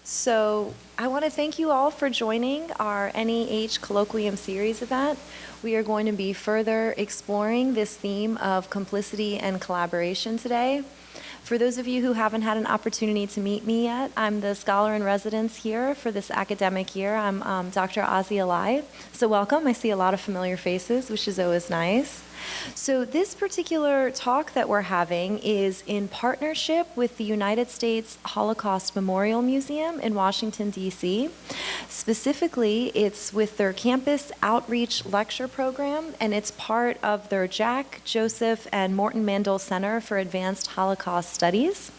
So I want to thank you all for joining our NEH Colloquium Series event. We are going to be further exploring this theme of complicity and collaboration today. For those of you who haven't had an opportunity to meet me yet, I'm the scholar in residence here for this academic year. I'm Dr. Ozzy Alai. So welcome. I see a lot of familiar faces, which is always nice. So this particular talk that we're having is in partnership with the United States Holocaust Memorial Museum in Washington, D.C. Specifically, it's with their campus outreach lecture program, and it's part of their Jack, Joseph, and Morton Mandel Center for Advanced Holocaust Studies.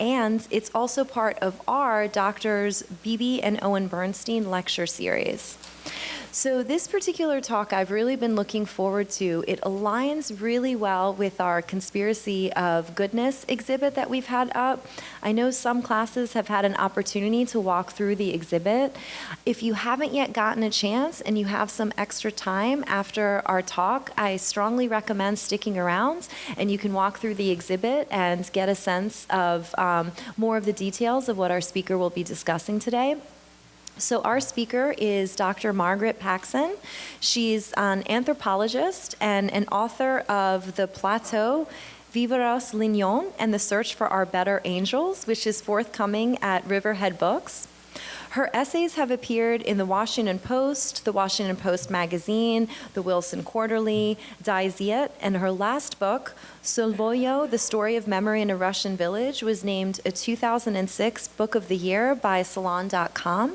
And it's also part of our Doctors Beebe and Owen Bernstein lecture series. So this particular talk I've really been looking forward to. It aligns really well with our Conspiracy of Goodness exhibit that we've had up. I know some classes have had an opportunity to walk through the exhibit. If you haven't yet gotten a chance and you have some extra time after our talk, I strongly recommend sticking around and you can walk through the exhibit and get a sense of more of the details of what our speaker will be discussing today. So our speaker is Dr. Margaret Paxson. She's an anthropologist and an author of the Plateau Vivarais-Lignon and the Search for Our Better Angels, which is forthcoming at Riverhead Books. Her essays have appeared in the Washington Post Magazine, the Wilson Quarterly, Die Zeit, and her last book, Solvyovo, The Story of Memory in a Russian Village, was named a 2006 Book of the Year by Salon.com.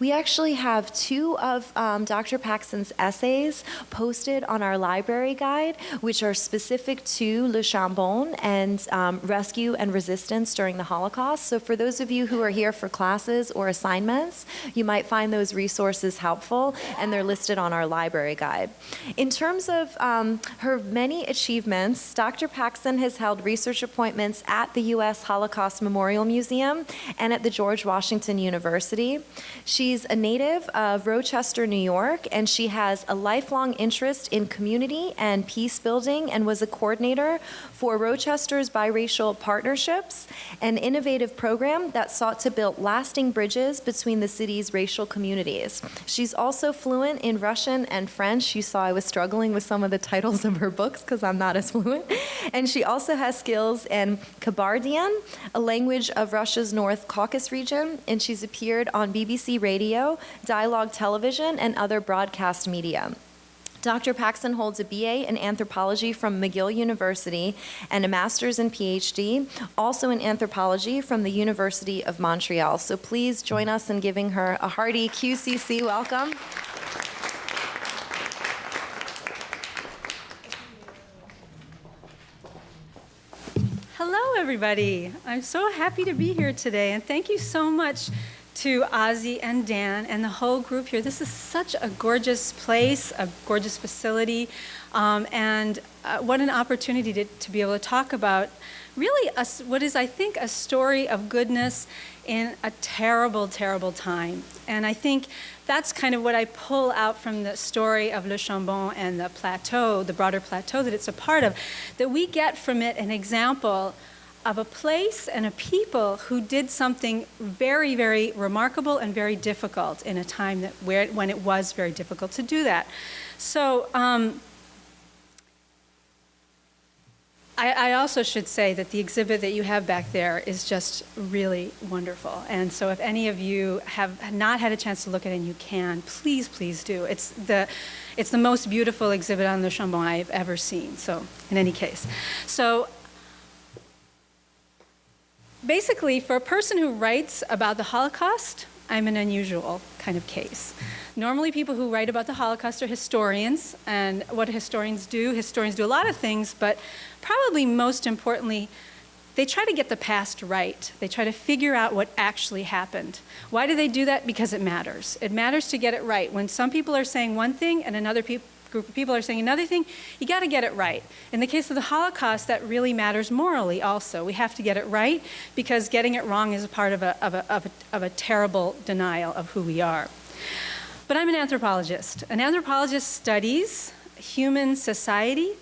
We actually have two of Dr. Paxson's essays posted on our library guide, which are specific to Le Chambon and rescue and resistance during the Holocaust. So for those of you who are here for classes or assignments, you might find those resources helpful, and they're listed on our library guide. In terms of her many achievements, Dr. Paxson has held research appointments at the U.S. Holocaust Memorial Museum and at the George Washington University. She's a native of Rochester, New York, and she has a lifelong interest in community and peace building and was a coordinator for Rochester's Biracial Partnerships, an innovative program that sought to build lasting bridges between the city's racial communities. She's also fluent in Russian and French. You saw I was struggling with some of the titles of her books because I'm not as fluent. And she also has skills in Kabardian, a language of Russia's North Caucasus region, and she's appeared on BBC Radio, Dialogue Television, and other broadcast media. Dr. Paxson holds a BA in anthropology from McGill University and a master's and PhD, also in anthropology from the University of Montreal. So please join us in giving her a hearty QCC welcome. Hello, everybody. I'm so happy to be here today, and thank you so much to Ozzy and Dan and the whole group here. This is such a gorgeous place, a gorgeous facility, and what an opportunity to be able to talk about really what is, I think, a story of goodness in a terrible, terrible time. And I think that's kind of what I pull out from the story of Le Chambon and the plateau, the broader plateau that it's a part of, that we get from it an example of a place and a people who did something very, very remarkable and very difficult in a time when it was very difficult to do that. So I also should say that the exhibit that you have back there is just really wonderful. And so if any of you have not had a chance to look at it and you can, please, please do. It's the most beautiful exhibit on Le Chambon I've ever seen, so in any case. So basically, for a person who writes about the Holocaust, I'm an unusual kind of case. Normally, people who write about the Holocaust are historians, and what historians do a lot of things, but probably most importantly, they try to get the past right. They try to figure out what actually happened. Why do they do that? Because it matters. It matters to get it right. When some people are saying one thing and another group of people are saying another thing, you got to get it right. In the case of the Holocaust, that really matters morally also. We have to get it right because getting it wrong is a part of a terrible denial of who we are. But I'm an anthropologist. An anthropologist studies human society,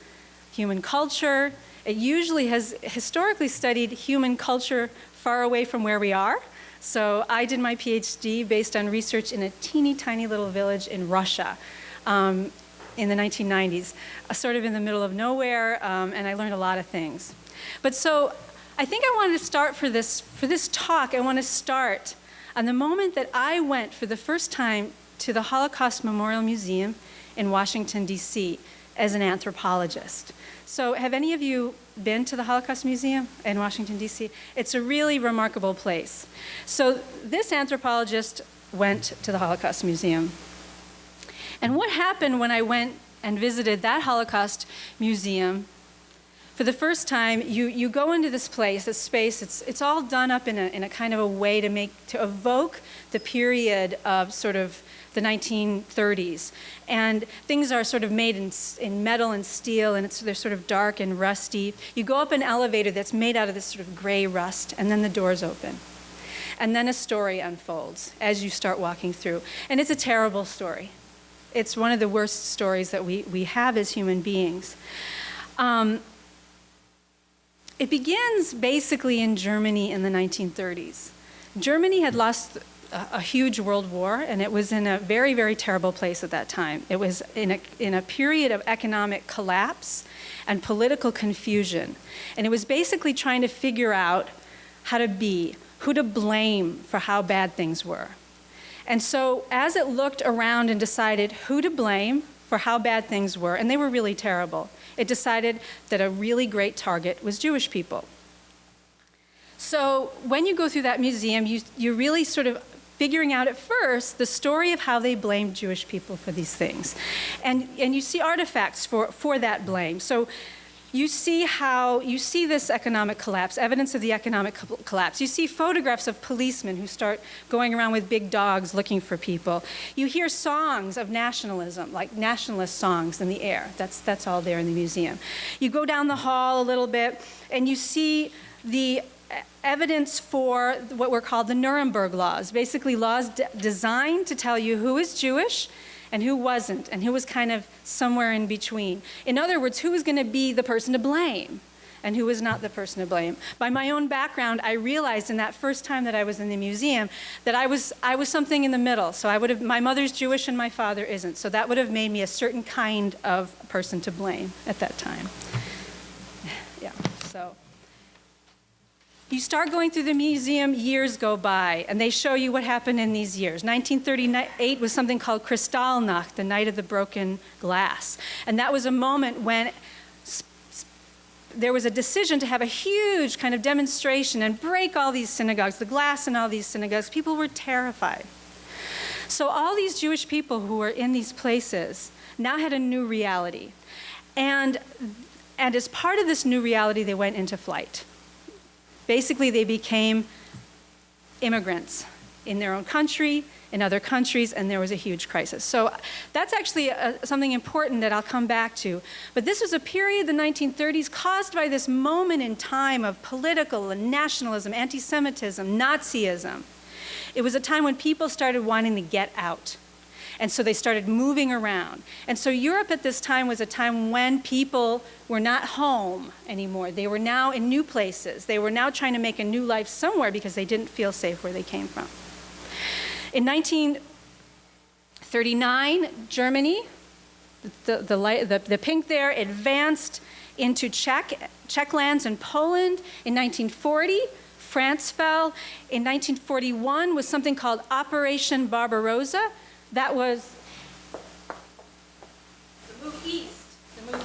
human culture. It usually has historically studied human culture far away from where we are. So I did my PhD based on research in a teeny tiny little village in Russia in the 1990s, sort of in the middle of nowhere, and I learned a lot of things. But so I think I wanted to start for this talk, I want to start on the moment that I went for the first time to the Holocaust Memorial Museum in Washington, D.C. as an anthropologist. So have any of you been to the Holocaust Museum in Washington, D.C.? It's a really remarkable place. So this anthropologist went to the Holocaust Museum. And what happened when I went and visited that Holocaust Museum? For the first time, you go into this place, this space. It's all done up in a kind of a way to evoke the period of sort of the 1930s, and things are sort of made in metal and steel, and they're sort of dark and rusty. You go up an elevator that's made out of this sort of gray rust, and then the doors open, and then a story unfolds as you start walking through, and it's a terrible story. It's one of the worst stories that we have as human beings. It begins basically in Germany in the 1930s. Germany had lost a huge world war, and it was in a very, very terrible place at that time. It was in a period of economic collapse and political confusion. And it was basically trying to figure out how to be, who to blame for how bad things were. And so as it looked around and decided who to blame for how bad things were, and they were really terrible, it decided that a really great target was Jewish people. So when you go through that museum, you're really sort of figuring out at first the story of how they blamed Jewish people for these things. And you see artifacts for that blame. So you see this economic collapse, evidence of the economic collapse. You see photographs of policemen who start going around with big dogs looking for people. You hear songs of nationalism, like nationalist songs in the air. That's all there in the museum. You go down the hall a little bit, and you see the evidence for what were called the Nuremberg laws, basically laws designed to tell you who is Jewish and who wasn't, and who was kind of somewhere in between. In other words, who was going to be the person to blame and who was not the person to blame. By my own background, I realized in that first time that I was in the museum that I was something in the middle. So my mother's Jewish and my father isn't. So that would have made me a certain kind of person to blame at that time. Yeah, so you start going through the museum, years go by, and they show you what happened in these years. 1938 was something called Kristallnacht, the night of the broken glass. And that was a moment when there was a decision to have a huge kind of demonstration and break all these synagogues, the glass in all these synagogues. People were terrified. So all these Jewish people who were in these places now had a new reality. And as part of this new reality, they went into flight. Basically, they became immigrants in their own country, in other countries, and there was a huge crisis. So that's actually something important that I'll come back to. But this was a period, the 1930s, caused by this moment in time of political and nationalism, anti-Semitism, Nazism. It was a time when people started wanting to get out. And so they started moving around. And so Europe at this time was a time when people were not home anymore. They were now in new places. They were now trying to make a new life somewhere because they didn't feel safe where they came from. In 1939, Germany, the pink there, advanced into Czech lands and Poland. In 1940, France fell. In 1941 was something called Operation Barbarossa. That was the move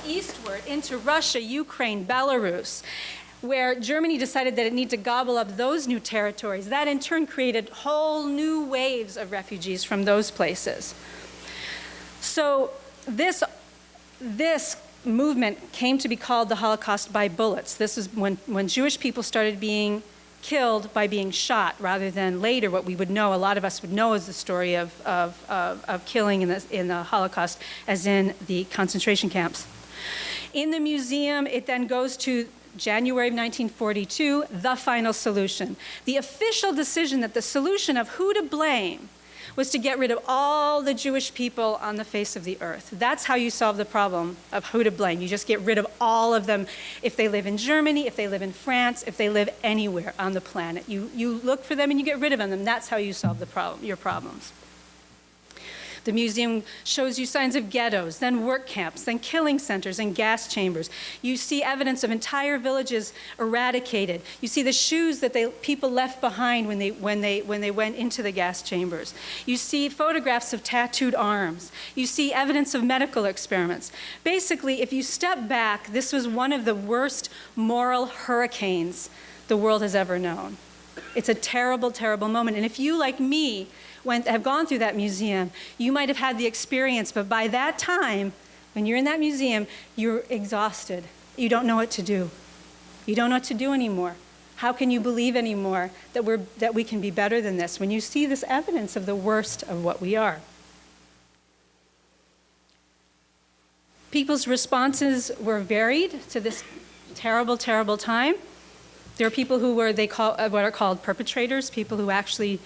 eastward into Russia, Ukraine, Belarus, where Germany decided that it needed to gobble up those new territories. That in turn created whole new waves of refugees from those places. So this movement came to be called the Holocaust by bullets. This is when Jewish people started being killed by being shot, rather than later what we would know, a lot of us would know as the story of killing in the Holocaust, as in the concentration camps. In the museum, it then goes to January of 1942, the final solution. The official decision that the solution of who to blame was to get rid of all the Jewish people on the face of the earth. That's how you solve the problem of who to blame. You just get rid of all of them. If they live in Germany, if they live in France, if they live anywhere on the planet, you look for them and you get rid of them. That's how you solve your problems. The museum shows you signs of ghettos, then work camps, then killing centers and gas chambers. You see evidence of entire villages eradicated. You see the shoes that people left behind when they went into the gas chambers. You see photographs of tattooed arms. You see evidence of medical experiments. Basically, if you step back, this was one of the worst moral hurricanes the world has ever known. It's a terrible, terrible moment. And if you, like me, have gone through that museum, you might have had the experience, but by that time, when you're in that museum, you're exhausted. You don't know what to do. You don't know what to do anymore. How can you believe anymore that we can be better than this when you see this evidence of the worst of what we are? People's responses were varied to this terrible, terrible time. There are people who were what are called perpetrators, people who actually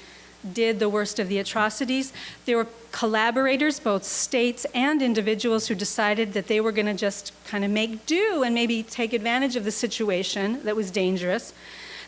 did the worst of the atrocities. There were collaborators, both states and individuals, who decided that they were going to just kind of make do and maybe take advantage of the situation that was dangerous.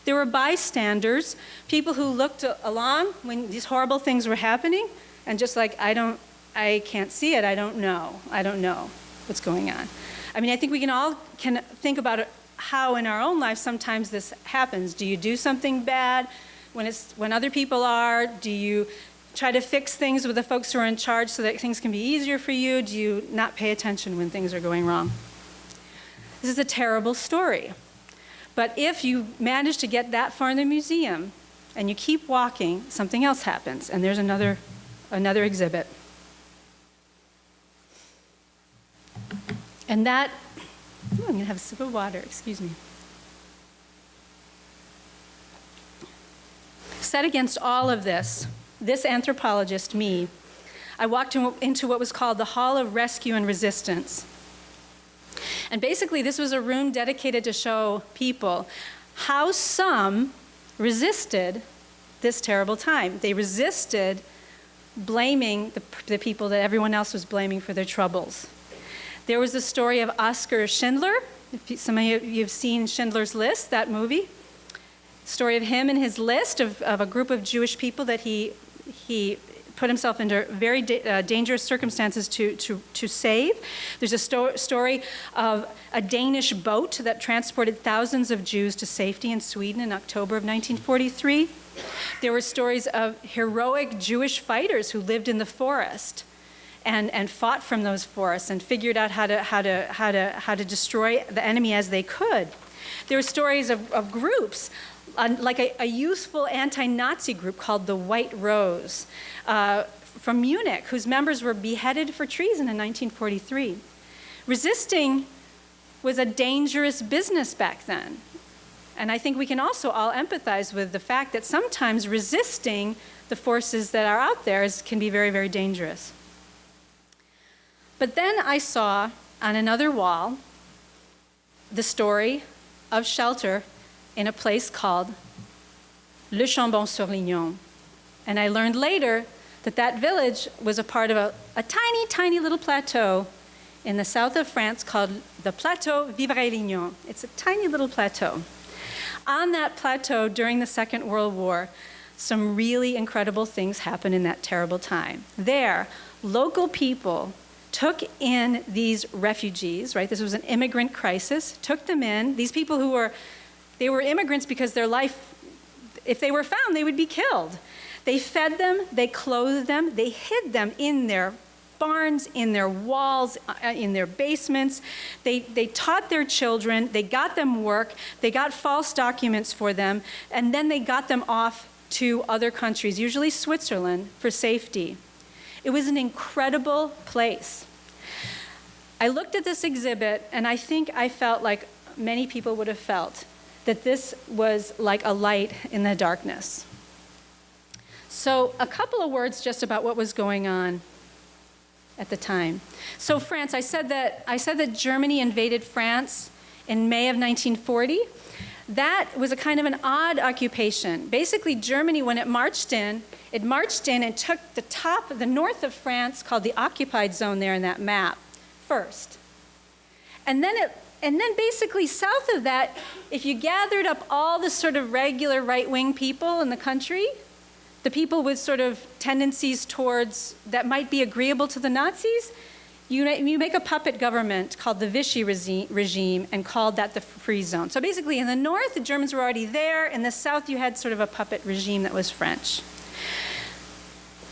There were bystanders, people who looked along when these horrible things were happening and just like, I can't see it, I don't know what's going on. I mean, I think we can think about it, how in our own lives sometimes this happens. Do you do something bad when other people are? Do you try to fix things with the folks who are in charge so that things can be easier for you? Do you not pay attention when things are going wrong? This is a terrible story. But if you manage to get that far in the museum and you keep walking, something else happens. And there's another exhibit. And that, I'm going to have a sip of water, excuse me. Set against all of this anthropologist, me, I walked into what was called the Hall of Rescue and Resistance. And basically, this was a room dedicated to show people how some resisted this terrible time. They resisted blaming the people that everyone else was blaming for their troubles. There was the story of Oskar Schindler. Some of you have seen Schindler's List, that movie. Story of him and his list of a group of Jewish people that he put himself into very dangerous circumstances to save. There's a story of a Danish boat that transported thousands of Jews to safety in Sweden in October of 1943. There were stories of heroic Jewish fighters who lived in the forest and fought from those forests and figured out how to destroy the enemy as they could. There were stories of groups, like a youthful anti-Nazi group called the White Rose from Munich, whose members were beheaded for treason in 1943. Resisting was a dangerous business back then. And I think we can also all empathize with the fact that sometimes resisting the forces that are out there can be very, very dangerous. But then I saw on another wall the story of shelter in a place called Le Chambon-sur-Lignon. And I learned later that that village was a part of a tiny, tiny little plateau in the south of France called the Plateau Vivarais-Lignon. It's a tiny little plateau. On that plateau during the Second World War, some really incredible things happened in that terrible time. There, local people took in these refugees, right? This was an immigrant crisis, took them in. These people they were immigrants because their life, if they were found, they would be killed. They fed them, they clothed them, they hid them in their barns, in their walls, in their basements. They taught their children, they got them work, they got false documents for them, and then they got them off to other countries, usually Switzerland, for safety. It was an incredible place. I looked at this exhibit, and I think I felt like many people would have felt, that this was like a light in the darkness. So a couple of words just about what was going on at the time. So France, I said that Germany invaded France in May of 1940. That was a kind of an odd occupation. Basically, Germany, when it marched in and took the north of France, called the occupied zone there in that map, first. And then basically south of that, if you gathered up all the sort of regular right-wing people in the country, the people with sort of tendencies towards that might be agreeable to the Nazis, you make a puppet government called the Vichy regime and called that the free zone. So basically in the north, the Germans were already there. In the south, you had sort of a puppet regime that was French.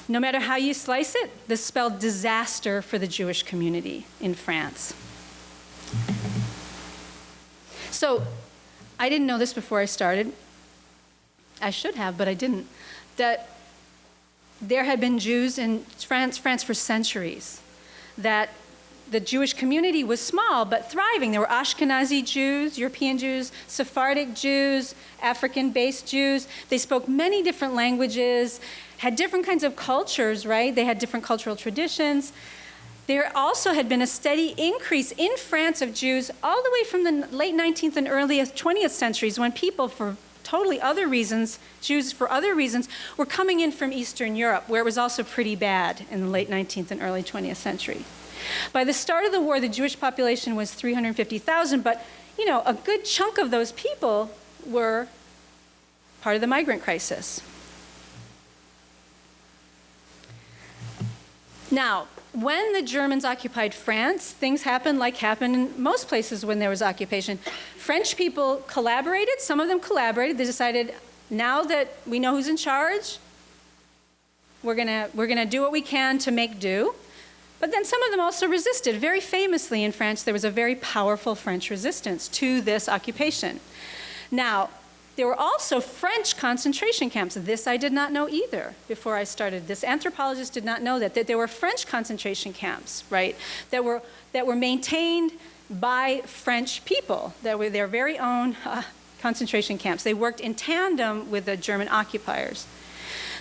No matter how you slice it, this spelled disaster for the Jewish community in France. So I didn't know this before I started. I should have, but I didn't. That there had been Jews in France for centuries. That the Jewish community was small but thriving. There were Ashkenazi Jews, European Jews, Sephardic Jews, African-based Jews. They spoke many different languages, had different kinds of cultures, right? They had different cultural traditions. There also had been a steady increase in France of Jews all the way from the late 19th and early 20th centuries, when people, for totally other reasons, Jews for other reasons, were coming in from Eastern Europe, where it was also pretty bad in the late 19th and early 20th century. By the start of the war, the Jewish population was 350,000, but a good chunk of those people were part of the migrant crisis. Now, when the Germans occupied France, things happened like happened in most places when there was occupation. French people collaborated. Some of them collaborated. They decided, now that we know who's in charge, we're gonna do what we can to make do. But then some of them also resisted. Very famously in France, there was a very powerful French resistance to this occupation. Now, there were also French concentration camps. This I did not know either before I started. This anthropologist did not know that there were French concentration camps, right, that were maintained by French people, that were their very own concentration camps. They worked in tandem with the German occupiers.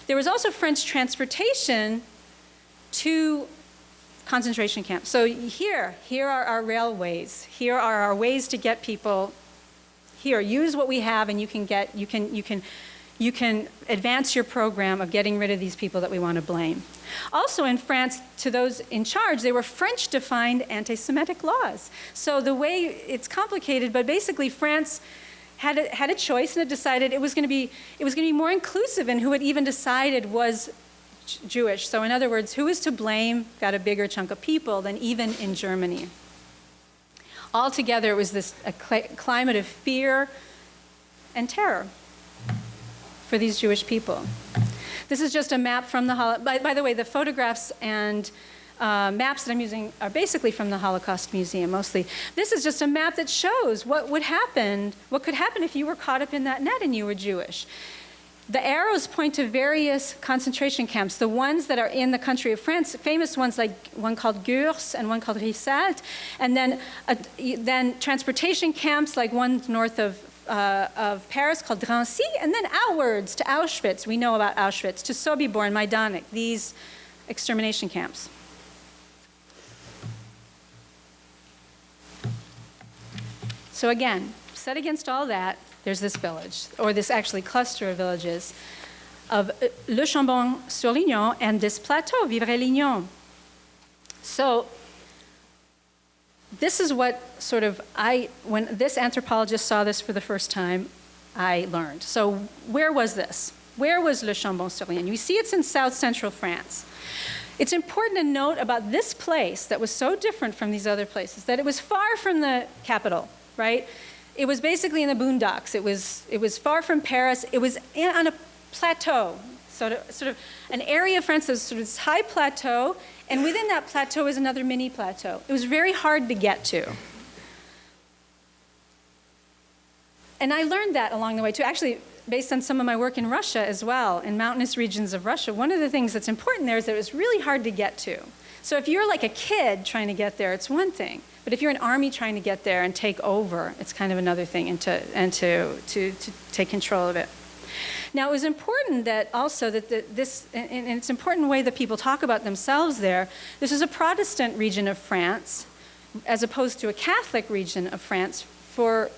There was also French transportation to concentration camps. So here are our railways. Here are our ways to get people. Here, use what we have, and you can advance your program of getting rid of these people that we want to blame. Also in France, to those in charge, they were French-defined anti-Semitic laws. So the way, it's complicated, but basically France had a choice, and it decided it was going to be more inclusive, and who it even decided was Jewish. So in other words, who is to blame got a bigger chunk of people than even in Germany. Altogether, it was a climate of fear and terror for these Jewish people. This is just a map from the Holocaust. By the way, the photographs and maps that I'm using are basically from the Holocaust Museum, mostly. This is just a map that shows what could happen if you were caught up in that net and you were Jewish. The arrows point to various concentration camps, the ones that are in the country of France, famous ones like one called Gurs and one called Risalt, and then transportation camps like one north of Paris called Drancy, and then outwards to Auschwitz. We know about Auschwitz, to Sobibor and Majdanek, these extermination camps. So again, set against all that, there's this village, or this actually cluster of villages, of Le Chambon-sur-Lignon and this Plateau Vivarais-Lignon. So this is what sort of when this anthropologist saw this for the first time, I learned. So where was this? Where was Le Chambon-sur-Lignon? You see it's in south central France. It's important to note about this place that was so different from these other places, that it was far from the capital, right? It was basically in the boondocks. It was far from Paris. It was on a plateau, sort of an area of France that was sort of this high plateau, and within that plateau is another mini plateau. It was very hard to get to. And I learned that along the way too, actually based on some of my work in Russia as well, in mountainous regions of Russia. One of the things that's important there is that it was really hard to get to. So if you're like a kid trying to get there, it's one thing. But if you're an army trying to get there and take over, it's kind of another thing, and to take control of it. Now, it was important that also that this, and it's an important way that people talk about themselves there, this is a Protestant region of France, as opposed to a Catholic region of France for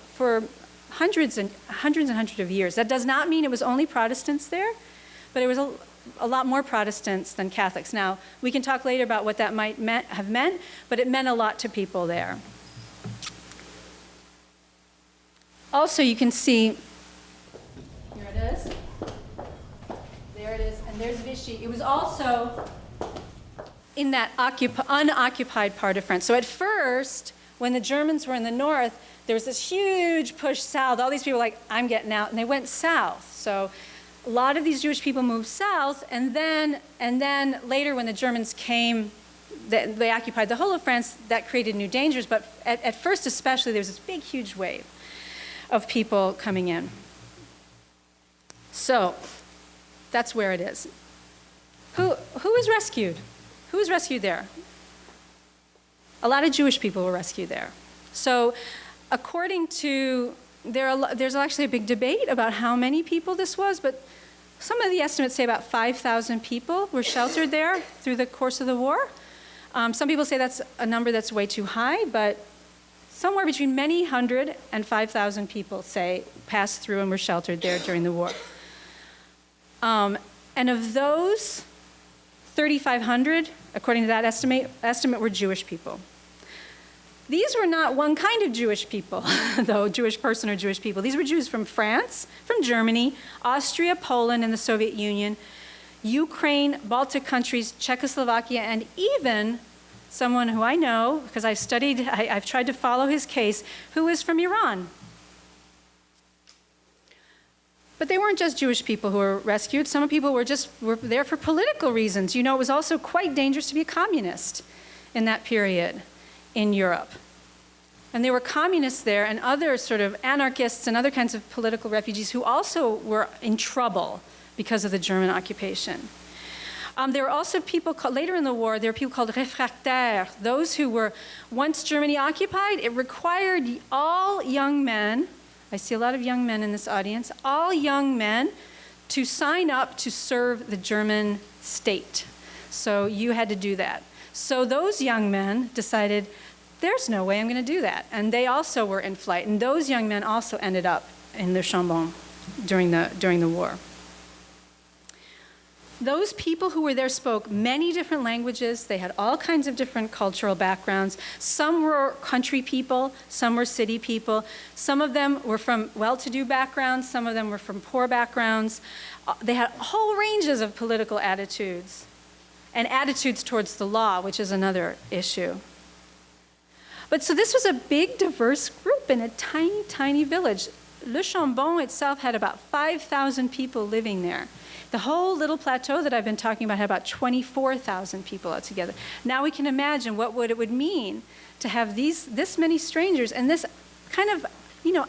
hundreds and hundreds of years. That does not mean it was only Protestants there, but it was a lot more Protestants than Catholics. Now, we can talk later about what that might have meant, but it meant a lot to people there. Also, you can see, here it is, there it is, and there's Vichy. It was also in that unoccupied part of France. So at first, when the Germans were in the north, there was this huge push south. All these people were like, I'm getting out, and they went south. So a lot of these Jewish people moved south, and then later when the Germans came, they occupied the whole of France, that created new dangers. But at first especially, there was this big, huge wave of people coming in. So that's where it is. Who was rescued? Who was rescued there? A lot of Jewish people were rescued there. So according to, there's actually a big debate about how many people this was, but some of the estimates say about 5,000 people were sheltered there through the course of the war. Some people say that's a number that's way too high, but somewhere between many hundred and 5,000 people say passed through and were sheltered there during the war. And of those, 3,500, according to that estimate were Jewish people. These were not one kind of Jewish people, though, Jewish person or Jewish people. These were Jews from France, from Germany, Austria, Poland, and the Soviet Union, Ukraine, Baltic countries, Czechoslovakia, and even someone who I know, because I've tried to follow his case, who is from Iran. But they weren't just Jewish people who were rescued. Some people were there for political reasons. You know, it was also quite dangerous to be a communist in that period in Europe. And there were communists there and other sort of anarchists and other kinds of political refugees who also were in trouble because of the German occupation. There were also people later in the war, there were people called réfractaires, those who were, once Germany occupied, it required all young men, I see a lot of young men in this audience, all young men to sign up to serve the German state. So you had to do that. So those young men decided, there's no way I'm going to do that. And they also were in flight. And those young men also ended up in Le Chambon during the war. Those people who were there spoke many different languages. They had all kinds of different cultural backgrounds. Some were country people, some were city people. Some of them were from well-to-do backgrounds, some of them were from poor backgrounds. They had whole ranges of political attitudes and attitudes towards the law, which is another issue. But so this was a big, diverse group in a tiny, tiny village. Le Chambon itself had about 5,000 people living there. The whole little plateau that I've been talking about had about 24,000 people altogether. Now we can imagine what it would mean to have this many strangers and this kind of,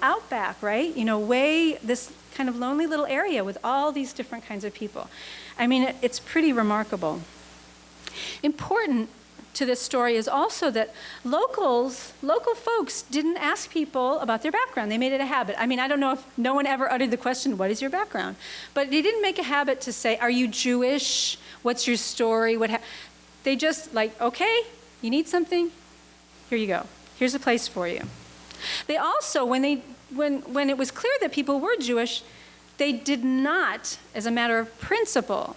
outback, right? This kind of lonely little area with all these different kinds of people. I mean, it's pretty remarkable. Important to this story is also that local folks didn't ask people about their background. They made it a habit. I mean, I don't know if no one ever uttered the question, what is your background? But they didn't make a habit to say, are you Jewish? What's your story? They just okay, you need something? Here you go. Here's a place for you. They also, when it was clear that people were Jewish, they did not, as a matter of principle,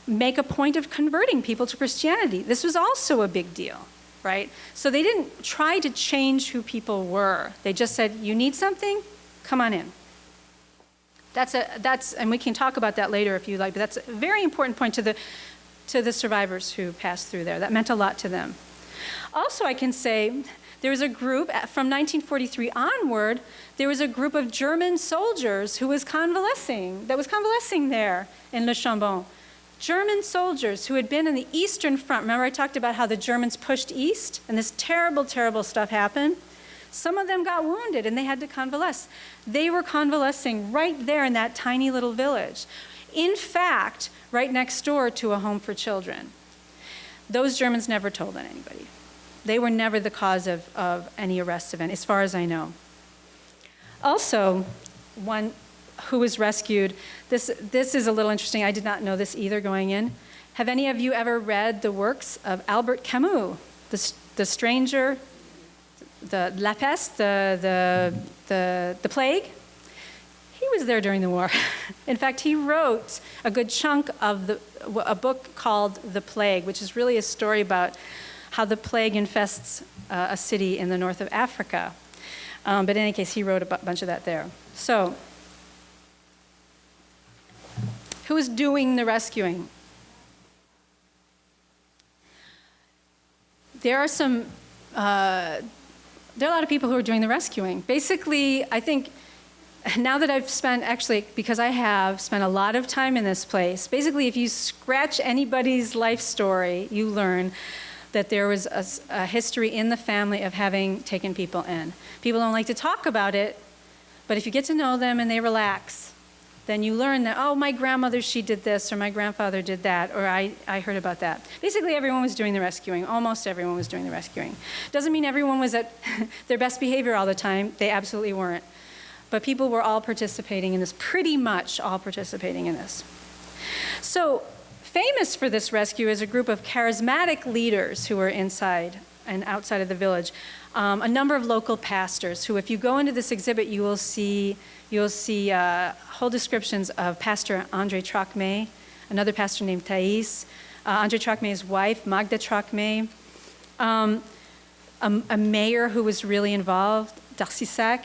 make a point of converting people to Christianity. This was also a big deal, right? So they didn't try to change who people were. They just said, you need something? Come on in. And we can talk about that later if you like, but that's a very important point to the survivors who passed through there. That meant a lot to them. Also, I can say there was a group from 1943 onward, there was a group of German soldiers that was convalescing there in Le Chambon. German soldiers who had been in the Eastern Front. Remember I talked about how the Germans pushed east and this terrible, terrible stuff happened? Some of them got wounded and they had to convalesce. They were convalescing right there in that tiny little village. In fact, right next door to a home for children. Those Germans never told on anybody. They were never the cause of any arrests of any, as far as I know. Also, one who was rescued, this is a little interesting. I did not know this either going in. Have any of you ever read the works of Albert Camus, The Stranger, La Peste, the plague. He was there during the war. In fact, he wrote a good chunk of a book called The Plague, which is really a story about how the plague infests a city in the north of Africa. But in any case, he wrote a bunch of that there. So, who is doing the rescuing? There are a lot of people who are doing the rescuing. Basically, I think now that I've spent, actually, because I have spent a lot of time in this place, basically if you scratch anybody's life story, you learn that there was a history in the family of having taken people in. People don't like to talk about it, but if you get to know them and they relax, then you learn that, oh, my grandmother, she did this, or my grandfather did that, or I heard about that. Basically, everyone was doing the rescuing. Almost everyone was doing the rescuing. Doesn't mean everyone was at their best behavior all the time. They absolutely weren't. But people were all participating in this, pretty much all participating in this. So, famous for this rescue is a group of charismatic leaders who were inside and outside of the village. A number of local pastors who, if you go into this exhibit, you will see whole descriptions of Pastor André Trocmé, another pastor named Thais, André Trocmé's wife, Magda Trocmé, a mayor who was really involved, Darcisac.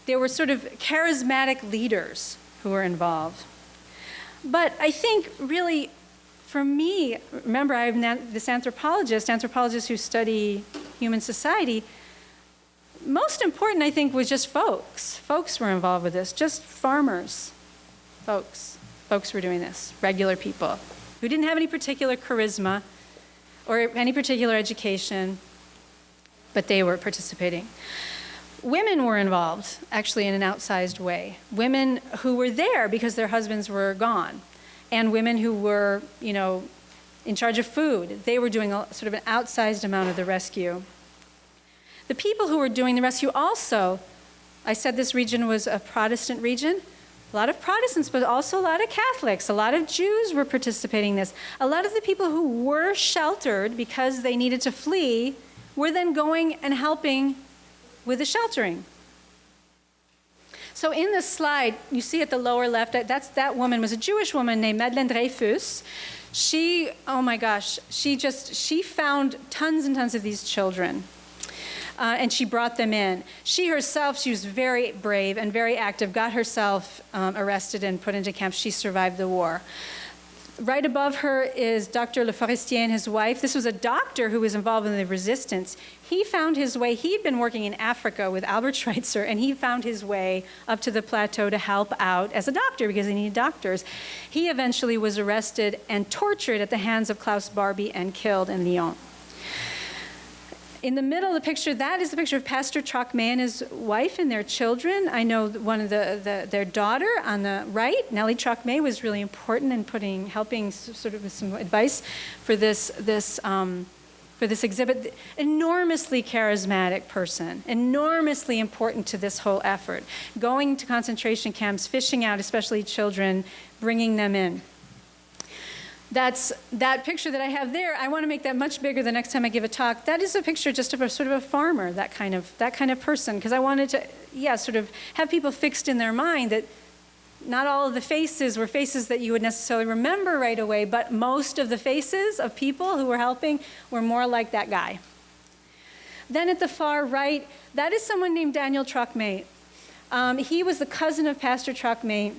There were sort of charismatic leaders who were involved. But I think really, for me, remember I'm this anthropologists who study human society. Most important, I think, was just folks. Folks were involved with this, just farmers, folks. Folks were doing this, regular people who didn't have any particular charisma or any particular education, but they were participating. Women were involved, actually, in an outsized way. Women who were there because their husbands were gone, and women who were, in charge of food. They were doing sort of an outsized amount of the rescue. The people who were doing the rescue also, I said this region was a Protestant region. A lot of Protestants, but also a lot of Catholics. A lot of Jews were participating in this. A lot of the people who were sheltered because they needed to flee were then going and helping with the sheltering. So in this slide, you see at the lower left, that woman was a Jewish woman named Madeleine Dreyfus. She, oh my gosh, she found tons and tons of these children. And she brought them in. She herself, she was very brave and very active, got herself arrested and put into camp. She survived the war. Right above her is Dr. Le Forestier and his wife. This was a doctor who was involved in the resistance. He found his way. He'd been working in Africa with Albert Schweitzer, and he found his way up to the plateau to help out as a doctor because they needed doctors. He eventually was arrested and tortured at the hands of Klaus Barbie and killed in Lyon. In the middle of the picture, that is the picture of Pastor Trocmé and his wife and their children. I know one of their daughter on the right, Nellie Trocmé, was really important in helping sort of with some advice for this exhibit. Enormously charismatic person, enormously important to this whole effort. Going to concentration camps, fishing out, especially children, bringing them in. That picture that I have there, I want to make that much bigger the next time I give a talk. That is a picture just of a sort of a farmer, that kind of person, because I wanted to, sort of have people fixed in their mind that not all of the faces were faces that you would necessarily remember right away, but most of the faces of people who were helping were more like that guy. Then at the far right, that is someone named Daniel Trocmé. He was the cousin of Pastor Trocmé.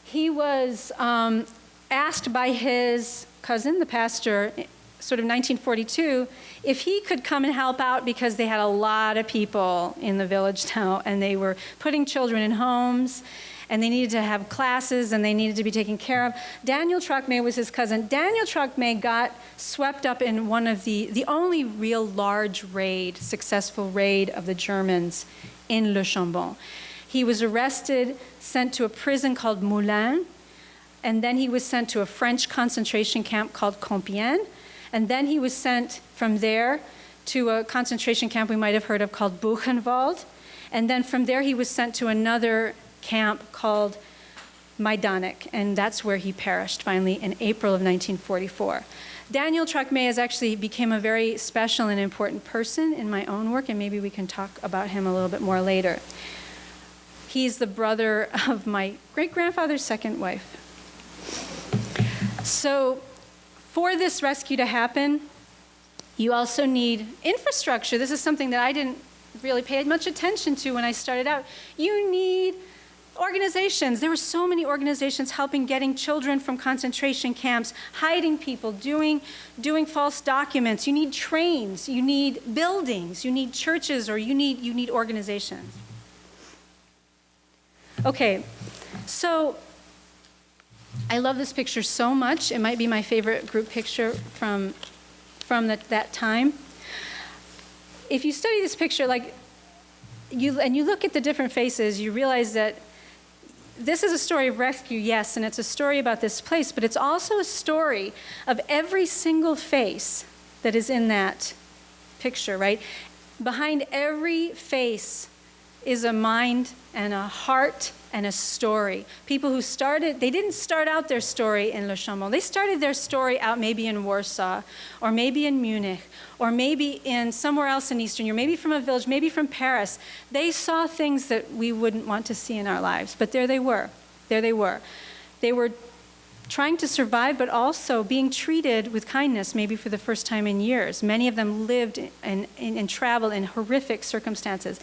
He was asked by his cousin, the pastor, sort of 1942, if he could come and help out because they had a lot of people in the village now and they were putting children in homes and they needed to have classes and they needed to be taken care of. Daniel Trocmé was his cousin. Daniel Trocmé got swept up in one of the only real large successful raid of the Germans in Le Chambon. He was arrested, sent to a prison called Moulins, and then he was sent to a French concentration camp called Compiègne, and then he was sent from there to a concentration camp we might have heard of called Buchenwald, and then from there he was sent to another camp called Majdanek, and that's where he perished finally in April of 1944. Daniel Trocmé has actually become a very special and important person in my own work, and maybe we can talk about him a little bit more later. He's the brother of my great-grandfather's second wife. So for this rescue to happen, you also need infrastructure. This is something that I didn't really pay much attention to when I started out. You need organizations. There were so many organizations helping getting children from concentration camps, hiding people, doing false documents. You need trains, you need buildings, you need churches, or you need organizations. Okay, so I love this picture so much. It might be my favorite group picture from that time. If you study this picture, you look at the different faces, you realize that this is a story of rescue, yes, and it's a story about this place, but it's also a story of every single face that is in that picture, right? Behind every face is a mind and a heart and a story. People who they didn't start out their story in Le Chambon. They started their story out maybe in Warsaw, or maybe in Munich, or maybe in somewhere else in Eastern Europe, maybe from a village, maybe from Paris. They saw things that we wouldn't want to see in our lives, but there they were. There they were. They were trying to survive, but also being treated with kindness, maybe for the first time in years. Many of them lived and traveled in horrific circumstances.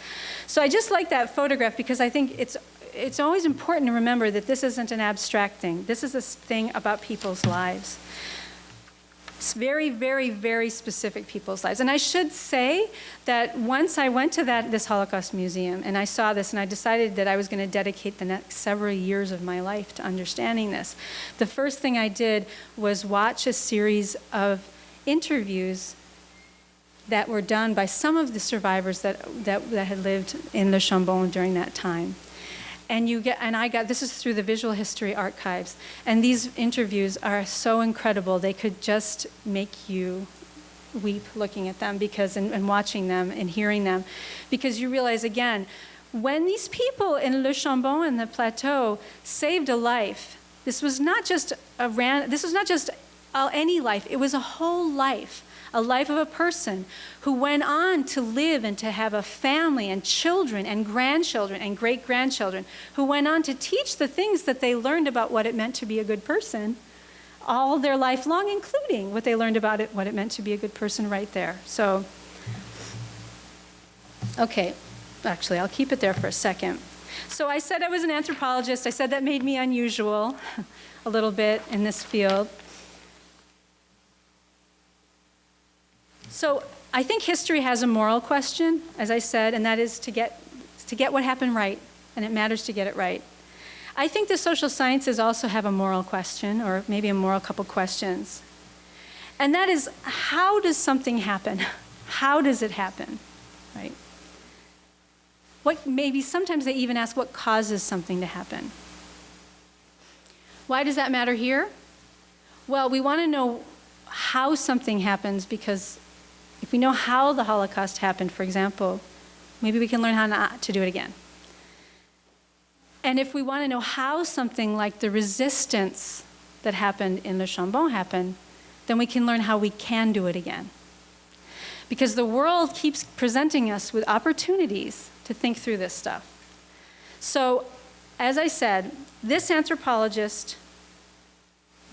So I just like that photograph because I think it's always important to remember that this isn't an abstract thing. This is a thing about people's lives. It's very, very, very specific people's lives. And I should say that once I went to this Holocaust museum and I saw this and I decided that I was going to dedicate the next several years of my life to understanding this, the first thing I did was watch a series of interviews that were done by some of the survivors that had lived in Le Chambon during that time. This is through the Visual History Archives, and these interviews are so incredible. They could just make you weep looking at them and watching them and hearing them, because you realize again, when these people in Le Chambon and the Plateau saved a life, this was not just any life. It was a whole life. A life of a person who went on to live and to have a family and children and grandchildren and great-grandchildren, who went on to teach the things that they learned about what it meant to be a good person all their life long, including what they learned about what it meant to be a good person right there. So, okay, actually, I'll keep it there for a second. So I said I was an anthropologist. I said that made me unusual a little bit in this field. So I think history has a moral question, as I said, and that is to get what happened right, and it matters to get it right. I think the social sciences also have a moral question, or maybe a moral couple questions. And that is, how does something happen? How does it happen, right? Maybe sometimes they even ask what causes something to happen. Why does that matter here? Well, we want to know how something happens, because if we know how the Holocaust happened, for example, maybe we can learn how not to do it again. And if we want to know how something like the resistance that happened in Le Chambon happened, then we can learn how we can do it again. Because the world keeps presenting us with opportunities to think through this stuff. So, as I said, this anthropologist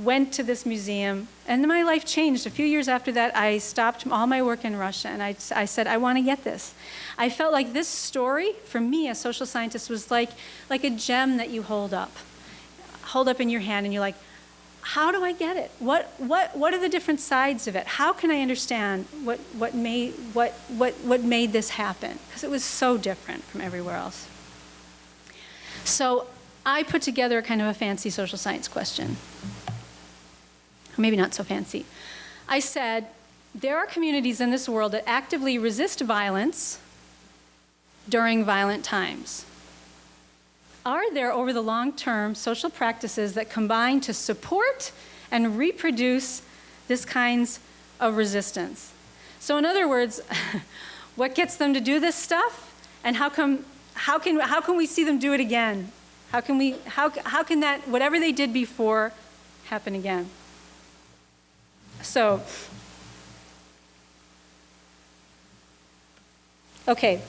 went to this museum, and my life changed. A few years after that, I stopped all my work in Russia, and I said, I want to get this. I felt like this story, for me, a social scientist, was like a gem that you hold up in your hand, and you're like, how do I get it? What are the different sides of it? How can I understand what made this happen? Because it was so different from everywhere else. So I put together kind of a fancy social science question. Maybe not so fancy. I said, there are communities in this world that actively resist violence during violent times. Are there, over the long term, social practices that combine to support and reproduce this kinds of resistance? So in other words, what gets them to do this stuff, and how can we see them do it again? How can that, whatever they did before, happen again? So, okay,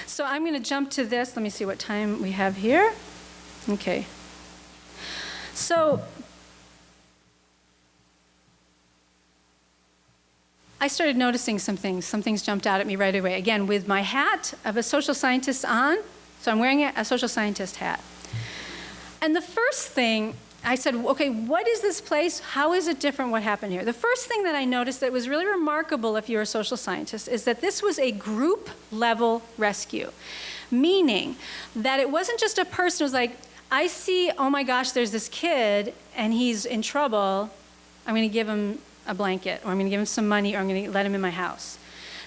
so I'm going to jump to this. Let me see what time we have here. Okay. So, I started noticing some things. Some things jumped out at me right away. Again, with my hat of a social scientist on, so I'm wearing a social scientist hat. And the first thing, I said, okay, what is this place? How is it different? What happened here? The first thing that I noticed that was really remarkable if you're a social scientist is that this was a group level rescue, meaning that it wasn't just a person who was like, I see, oh my gosh, there's this kid and he's in trouble. I'm going to give him a blanket, or I'm going to give him some money, or I'm going to let him in my house.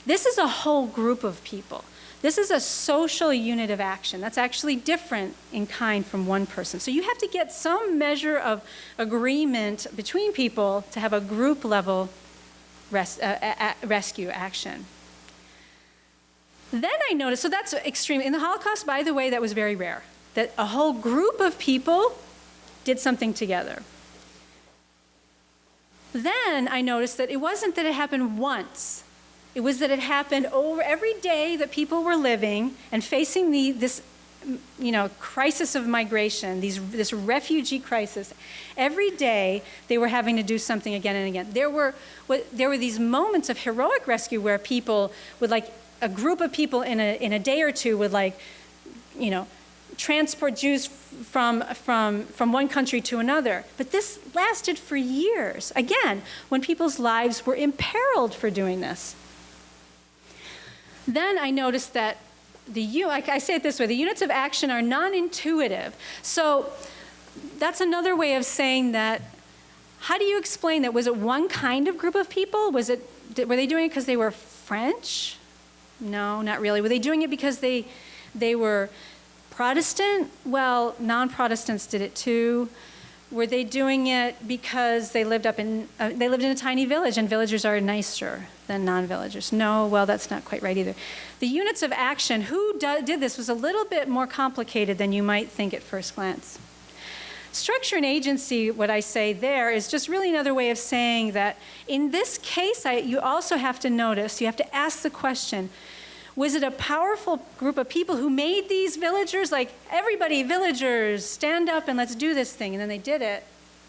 This is a whole group of people. This is a social unit of action that's actually different in kind from one person. So you have to get some measure of agreement between people to have a group level rescue action. Then I noticed, so that's extreme. In the Holocaust, by the way, that was very rare, that a whole group of people did something together. Then I noticed that it wasn't that it happened once. It was that it happened over every day that people were living and facing this crisis of migration, this refugee crisis. Every day they were having to do something again and again. There were these moments of heroic rescue where people would, like, a group of people in a day or two would, like, transport Jews from one country to another. But this lasted for years, again, when people's lives were imperiled for doing this. Then I noticed that I say it this way, the units of action are non-intuitive. So that's another way of saying that, how do you explain that? Was it one kind of group of people? Were they doing it because they were French? No, not really. Were they doing it because they were Protestant? Well, non-Protestants did it too. Were they doing it because they lived in a tiny village, and villagers are nicer than non-villagers? No, well, that's not quite right either. The units of action, who did this, was a little bit more complicated than you might think at first glance. Structure and agency, what I say there, is just really another way of saying that in this case, you also have to notice, you have to ask the question, was it a powerful group of people who made these villagers, like, everybody, villagers, stand up and let's do this thing, and then they did it?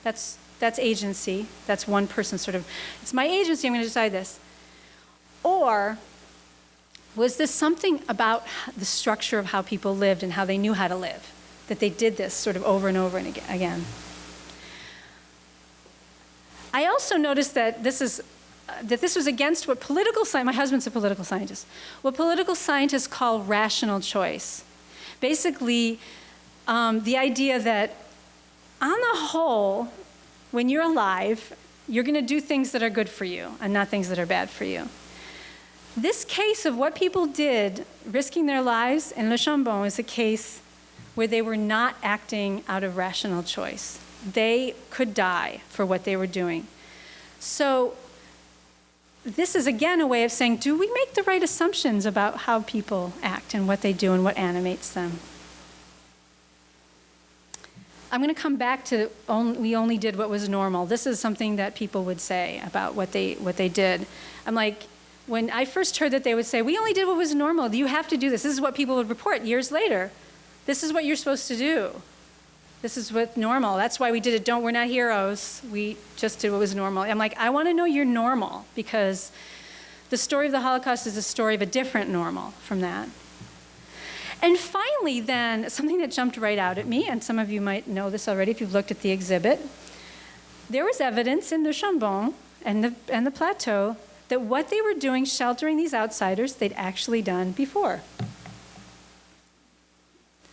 That's agency. That's one person sort of, it's my agency, I'm going to decide this. Or was this something about the structure of how people lived and how they knew how to live, that they did this sort of over and over and again? I also noticed that this was against what my husband's a political scientist, what political scientists call rational choice. Basically, the idea that on the whole, when you're alive, you're going to do things that are good for you and not things that are bad for you. This case of what people did, risking their lives in Le Chambon, is a case where they were not acting out of rational choice. They could die for what they were doing. So this is, again, a way of saying, do we make the right assumptions about how people act and what they do and what animates them? I'm going to come back to we only did what was normal. This is something that people would say about what they did. I'm like, when I first heard that, they would say, we only did what was normal. You have to do this. This is what people would report years later. This is what you're supposed to do. This is what's normal. That's why we did it. We're not heroes. We just did what was normal. I'm like, I want to know you're normal, because the story of the Holocaust is a story of a different normal from that. And finally, then, something that jumped right out at me, and some of you might know this already if you've looked at the exhibit, there was evidence in the Chambon and the Plateau that what they were doing, sheltering these outsiders, they'd actually done before.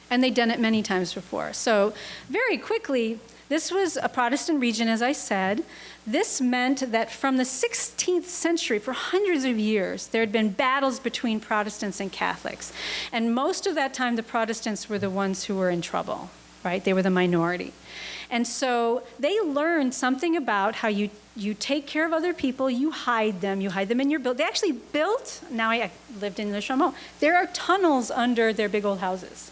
And they'd done it many times before. So very quickly, this was a Protestant region, as I said. This meant that from the 16th century, for hundreds of years, there had been battles between Protestants and Catholics. And most of that time, the Protestants were the ones who were in trouble, right? They were the minority. And so they learned something about how you take care of other people, you hide them in your building. They actually built, now I lived in Le Chambon, there are tunnels under their big old houses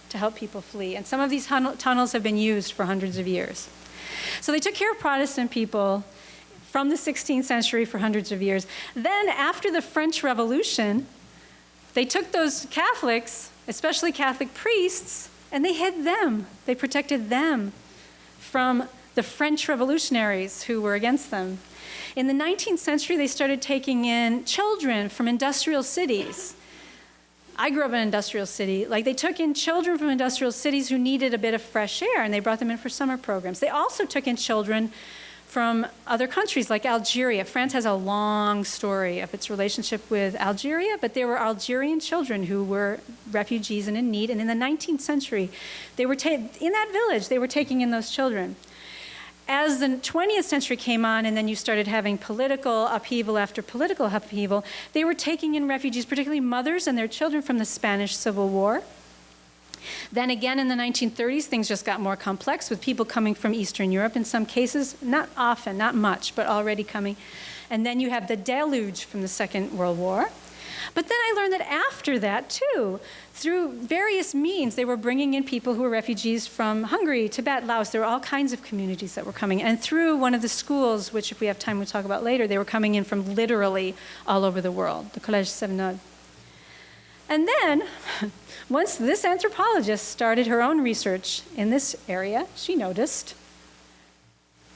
to help people flee. And some of these tunnels have been used for hundreds of years. So they took care of Protestant people from the 16th century for hundreds of years. Then after the French Revolution, they took those Catholics, especially Catholic priests, and they hid them. They protected them from the French revolutionaries who were against them. In the 19th century, they started taking in children from industrial cities. I grew up in an industrial city. Like, they took in children from industrial cities who needed a bit of fresh air, and they brought them in for summer programs. They also took in children from other countries like Algeria. France has a long story of its relationship with Algeria, but there were Algerian children who were refugees and in need, and in the 19th century, they were in that village, they were taking in those children. As the 20th century came on, and then you started having political upheaval after political upheaval, they were taking in refugees, particularly mothers and their children from the Spanish Civil War. Then again in the 1930s, things just got more complex with people coming from Eastern Europe in some cases, not often, not much, but already coming. And then you have the deluge from the Second World War. But then I learned that after that, too, through various means, they were bringing in people who were refugees from Hungary, Tibet, Laos. There were all kinds of communities that were coming. And through one of the schools, which if we have time we'll talk about later, they were coming in from literally all over the world, the Collège Sevenode. And then, once this anthropologist started her own research in this area, she noticed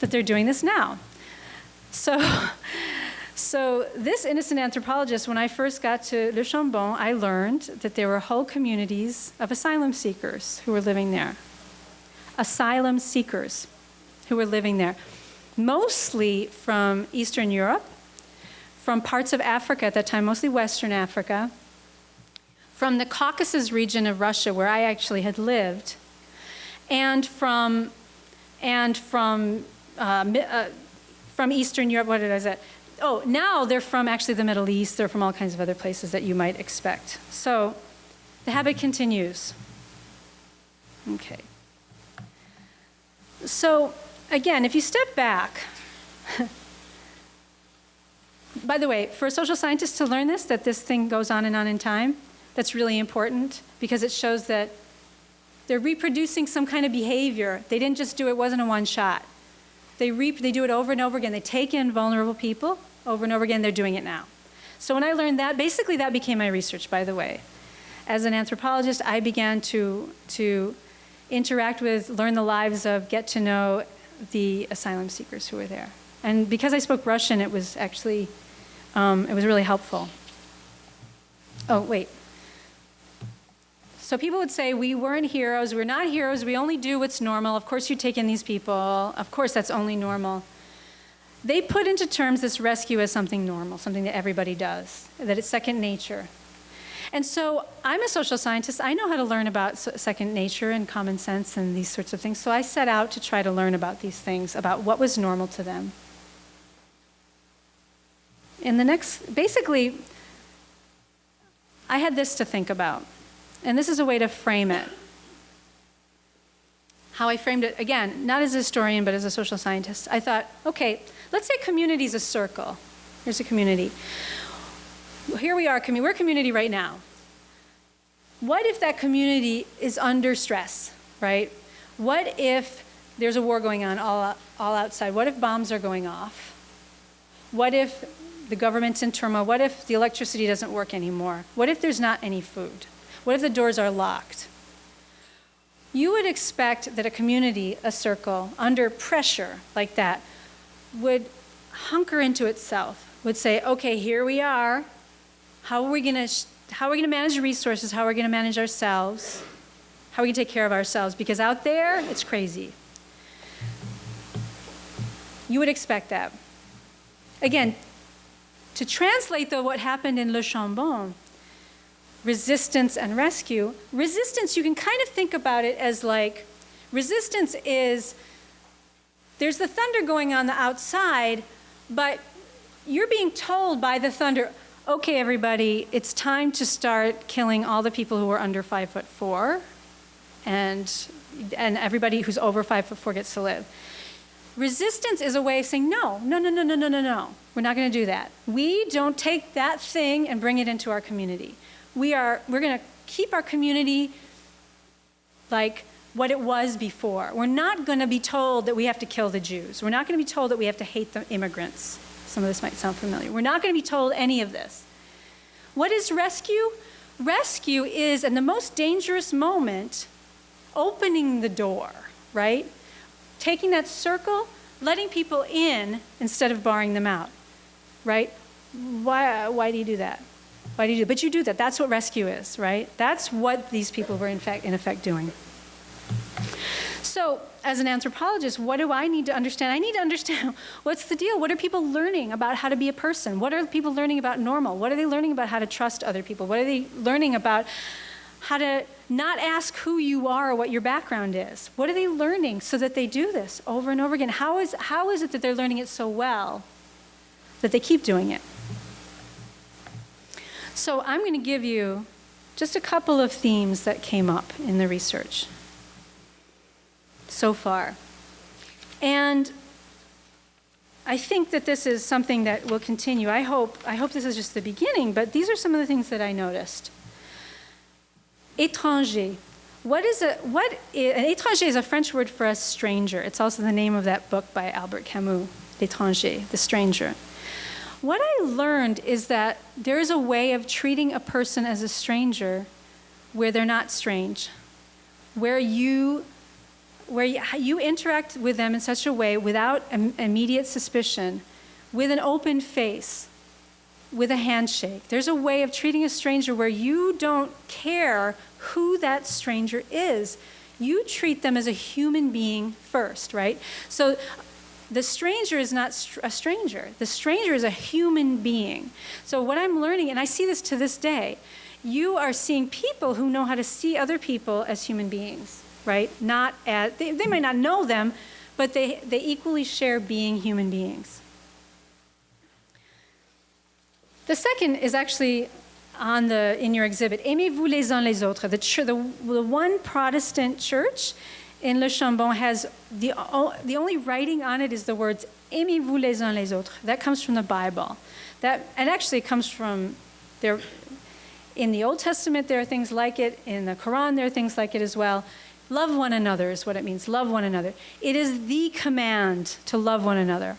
that they're doing this now. So this innocent anthropologist, when I first got to Le Chambon, I learned that there were whole communities of asylum seekers who were living there. Asylum seekers who were living there, mostly from Eastern Europe, from parts of Africa at that time, mostly Western Africa, from the Caucasus region of Russia, where I actually had lived, and from Eastern Europe. What did I say? Oh, now they're from actually the Middle East. They're from all kinds of other places that you might expect. So the habit continues. Okay. So again, if you step back, by the way, for a social scientist to learn this, that this thing goes on in time, that's really important because it shows that they're reproducing some kind of behavior. They didn't just do it, wasn't a one shot. They do it over and over again. They take in vulnerable people over and over again. They're doing it now. So when I learned that, basically that became my research, by the way. As an anthropologist, I began to interact with, learn the lives of, get to know the asylum seekers who were there. And because I spoke Russian, it was actually, it was really helpful. Oh, wait. So people would say, we weren't heroes, we're not heroes, we only do what's normal. Of course you take in these people. Of course that's only normal. They put into terms this rescue as something normal, something that everybody does, that it's second nature. And so I'm a social scientist. I know how to learn about second nature and common sense and these sorts of things. So I set out to try to learn about these things, about what was normal to them. In the next, basically, I had this to think about. And this is a way to frame it. How I framed it, again, not as a historian, but as a social scientist. I thought, okay, let's say community is a circle. Here's a community. Here we are, we're a community right now. What if that community is under stress, right? What if there's a war going on all outside? What if bombs are going off? What if the government's in turmoil? What if the electricity doesn't work anymore? What if there's not any food? What if the doors are locked? You would expect that a community, a circle, under pressure like that, would hunker into itself, would say, okay, here we are. How are we going to manage resources? How are we going to manage ourselves? How are we going to take care of ourselves? Because out there, it's crazy. You would expect that. Again, to translate, though, what happened in Le Chambon, resistance and rescue. Resistance, you can kind of think about it as like, resistance is, there's the thunder going on the outside, but you're being told by the thunder, okay, everybody, it's time to start killing all the people who are under 5'4", and everybody who's over 5'4" gets to live. Resistance is a way of saying, no. We're not going to do that. We don't take that thing and bring it into our community. We're going to keep our community like what it was before. We're not going to be told that we have to kill the Jews. We're not going to be told that we have to hate the immigrants. Some of this might sound familiar. We're not going to be told any of this. What is rescue? Rescue is, in the most dangerous moment, opening the door, right? Taking that circle, letting people in instead of barring them out, right? Why do you do that? Why do you do that? But you do that. That's what rescue is, right? That's what these people were in effect doing. So, as an anthropologist, what do I need to understand? I need to understand what's the deal? What are people learning about how to be a person? What are people learning about normal? What are they learning about how to trust other people? What are they learning about how to not ask who you are or what your background is? What are they learning so that they do this over and over again? How is it that they're learning it so well that they keep doing it? So I'm going to give you just a couple of themes that came up in the research so far. And I think that this is something that will continue. I hope this is just the beginning, but these are some of the things that I noticed. Étranger. An étranger is a French word for a stranger. It's also the name of that book by Albert Camus, L'étranger, the stranger. What I learned is that there is a way of treating a person as a stranger where they're not strange, where you interact with them in such a way without immediate suspicion, with an open face, with a handshake. There's a way of treating a stranger where you don't care who that stranger is. You treat them as a human being first, right? So the stranger is not a stranger. The stranger is a human being. So what I'm learning, and I see this to this day, you are seeing people who know how to see other people as human beings, right? Not as, they might not know them, but they equally share being human beings. The second is actually in your exhibit. Aimez-vous les uns les autres. The one Protestant church in Le Chambon has the only writing on it is the words Aimez-vous les uns les autres. That comes from the Bible. And actually it comes from there. In the Old Testament there are things like it. In the Quran there are things like it as well. Love one another is what it means. Love one another. It is the command to love one another.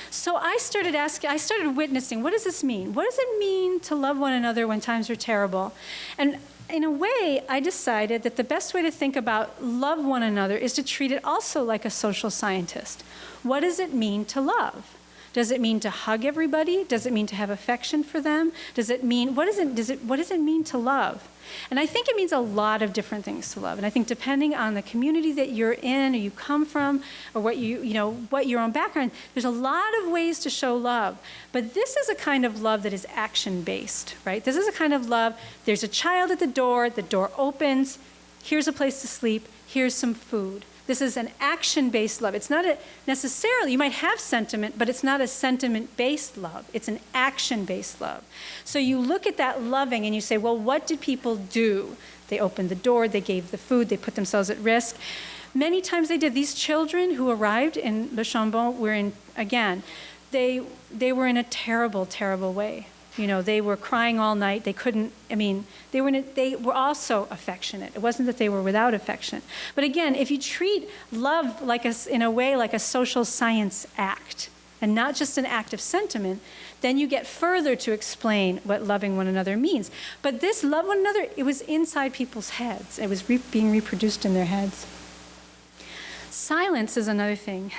So I started witnessing, what does this mean? What does it mean to love one another when times are terrible? And in a way, I decided that the best way to think about love one another is to treat it also like a social scientist. What does it mean to love? Does it mean to hug everybody? Does it mean to have affection for them? Does it mean, what does it mean to love? And I think it means a lot of different things to love. And I think depending on the community that you're in or you come from or what your own background, there's a lot of ways to show love. But this is a kind of love that is action-based, right? This is a kind of love, there's a child at the door opens, here's a place to sleep, here's some food. This is an action-based love. It's not necessarily, you might have sentiment, but it's not a sentiment-based love. It's an action-based love. So you look at that loving and you say, well, what did people do? They opened the door, they gave the food, they put themselves at risk. Many times they did. These children who arrived in Le Chambon were they were in a terrible, terrible way. You know, they were crying all night. They were also affectionate. It wasn't that they were without affection. But again, if you treat love in a way like a social science act, and not just an act of sentiment, then you get further to explain what loving one another means. But this love one another, it was inside people's heads. It was being reproduced in their heads. Silence is another thing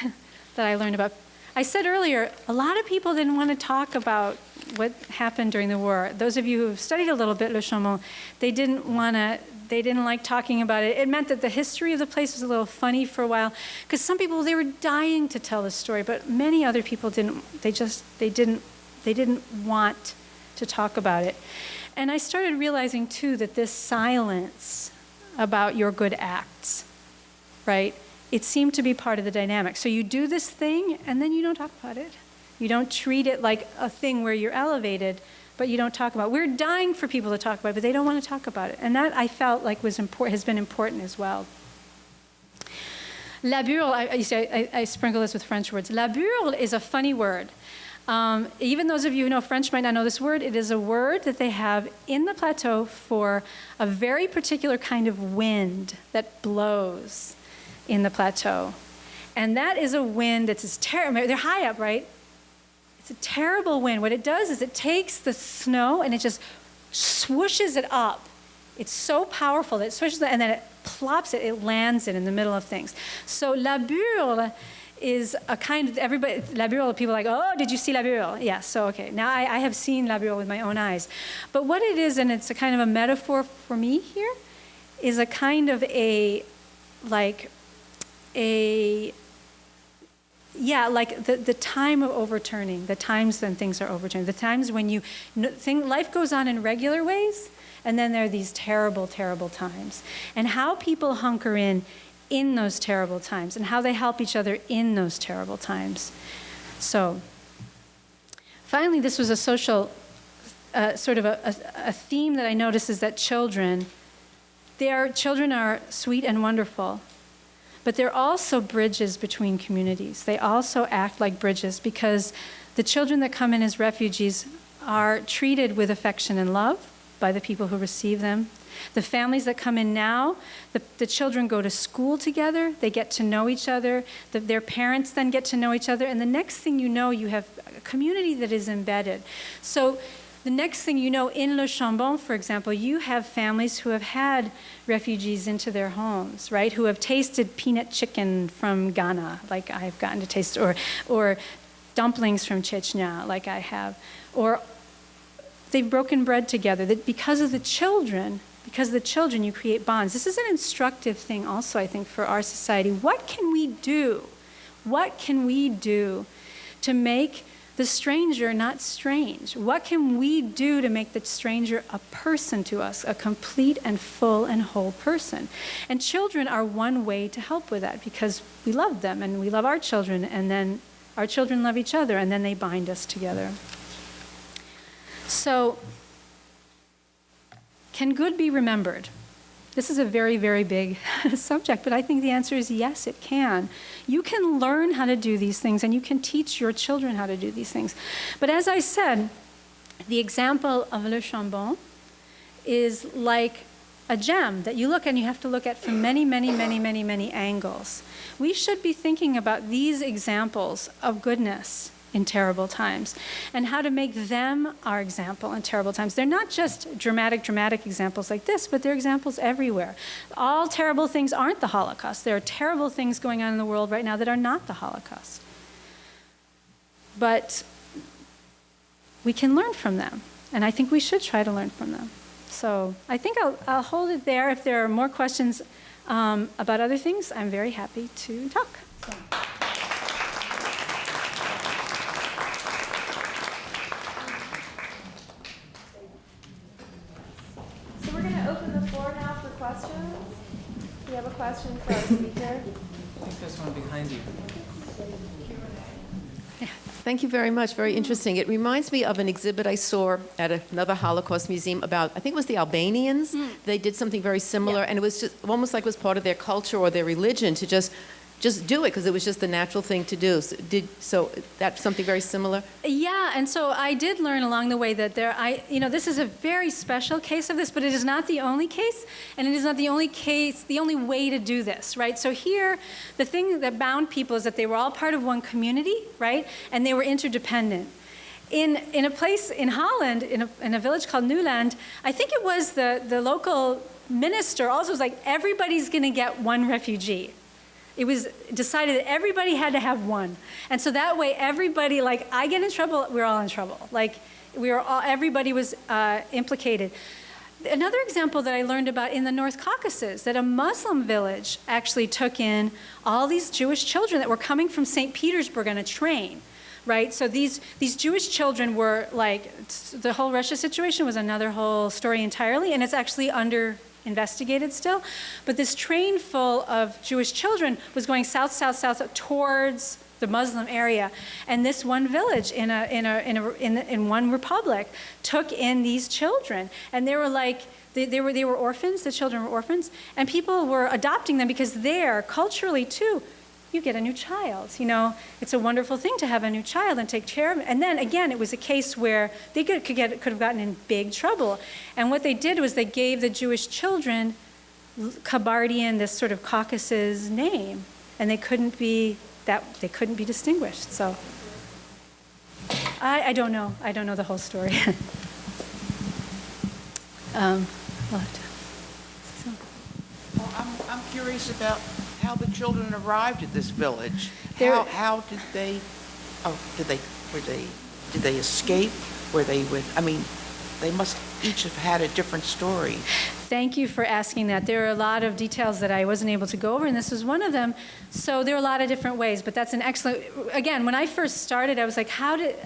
that I learned about. I said earlier, a lot of people didn't want to talk about what happened during the war. Those of you who have studied a little bit Le Chambon, they didn't like talking about it. It meant that the history of the place was a little funny for a while, because some people, they were dying to tell the story, but many other people didn't. They didn't want to talk about it. And I started realizing too that this silence about your good acts, right? It seemed to be part of the dynamic. So you do this thing, and then you don't talk about it. You don't treat it like a thing where you're elevated, but you don't talk about it. We're dying for people to talk about it, but they don't want to talk about it. And that I felt like has been important as well. La burle, I sprinkle this with French words. La burle is a funny word. Even those of you who know French might not know this word. It is a word that they have in the plateau for a very particular kind of wind that blows in the plateau. And that is a wind that's terrible. They're high up, right? It's a terrible wind. What it does is it takes the snow and it just swooshes it up. It's so powerful that it swishes it, and then it plops it, it lands it in the middle of things. So la burle is a kind of, everybody, la burle, people are like, oh, did you see la burle? Yeah, so okay, now I have seen la burle with my own eyes. But what it is, and it's a kind of a metaphor for me here, is a kind of like the time of overturning, the times when things are overturned, the times when life goes on in regular ways, and then there are these terrible, terrible times. And how people hunker in those terrible times, and how they help each other in those terrible times. So, finally, this was a social, sort of a theme that I noticed is that children are sweet and wonderful, but they're also bridges between communities. They also act like bridges because the children that come in as refugees are treated with affection and love by the people who receive them. The families that come in now, the children go to school together, they get to know each other, their parents then get to know each other, and the next thing you know, you have a community that is embedded. So the next thing you know, in Le Chambon, for example, you have families who have had refugees into their homes, right? Who have tasted peanut chicken from Ghana, like I've gotten to taste, or dumplings from Chechnya, like I have, or they've broken bread together. That because of the children, you create bonds. This is an instructive thing also, I think, for our society. What can we do? What can we do to make the stranger not strange? What can we do to make the stranger a person to us, a complete and full and whole person? And children are one way to help with that because we love them and we love our children, and then our children love each other, and then they bind us together. So, can good be remembered? This is a very, very big subject, but I think the answer is yes, it can. You can learn how to do these things, and you can teach your children how to do these things. But as I said, the example of Le Chambon is like a gem that you look and you have to look at from many, many, many, many, many angles. We should be thinking about these examples of goodness in terrible times, and how to make them our example in terrible times. They're not just dramatic examples like this, but they're examples everywhere. All terrible things aren't the Holocaust. There are terrible things going on in the world right now that are not the Holocaust. But we can learn from them, and I think we should try to learn from them. So I think I'll hold it there. If there are more questions about other things, I'm very happy to talk. So. Open the floor now for questions. Do you have a question for our speaker? I think there's one behind you. Thank you very much. Very interesting. It reminds me of an exhibit I saw at another Holocaust museum about, I think it was the Albanians. They did something very similar, and it was just almost like it was part of their culture or their religion to just do it because it was just the natural thing to do. So that's something very similar? Yeah, and so I did learn along the way that this is a very special case of this, but it is not the only case, and it is not the only case, the only way to do this, right? So here, the thing that bound people is that they were all part of one community, right? And they were interdependent. In a place in Holland, in a village called Newland, I think it was the local minister also was like, everybody's going to get one refugee. It was decided that everybody had to have one. And so that way everybody, like I get in trouble, we're all in trouble. Like everybody was implicated. Another example that I learned about in the North Caucasus, that a Muslim village actually took in all these Jewish children that were coming from St. Petersburg on a train, right? So these Jewish children were like, the whole Russia situation was another whole story entirely, and it's actually under investigated still, but this train full of Jewish children was going south towards the Muslim area, and this one village in one republic took in these children, and they were like they were orphans. The children were orphans, and people were adopting them because there, culturally too, you get a new child. You know, it's a wonderful thing to have a new child and take care of it. And then again, it was a case where they could have gotten in big trouble. And what they did was they gave the Jewish children Kabardian, this sort of Caucasus name, and they couldn't be distinguished. So I don't know. I don't know the whole story. We'll have to. Well, I'm curious about how the children arrived at this village. How did they? Oh, did they escape? I mean, they must each have had a different story. Thank you for asking that. There are a lot of details that I wasn't able to go over, and this was one of them. So there are a lot of different ways, but that's an excellent, again, when I first started, I was like, how did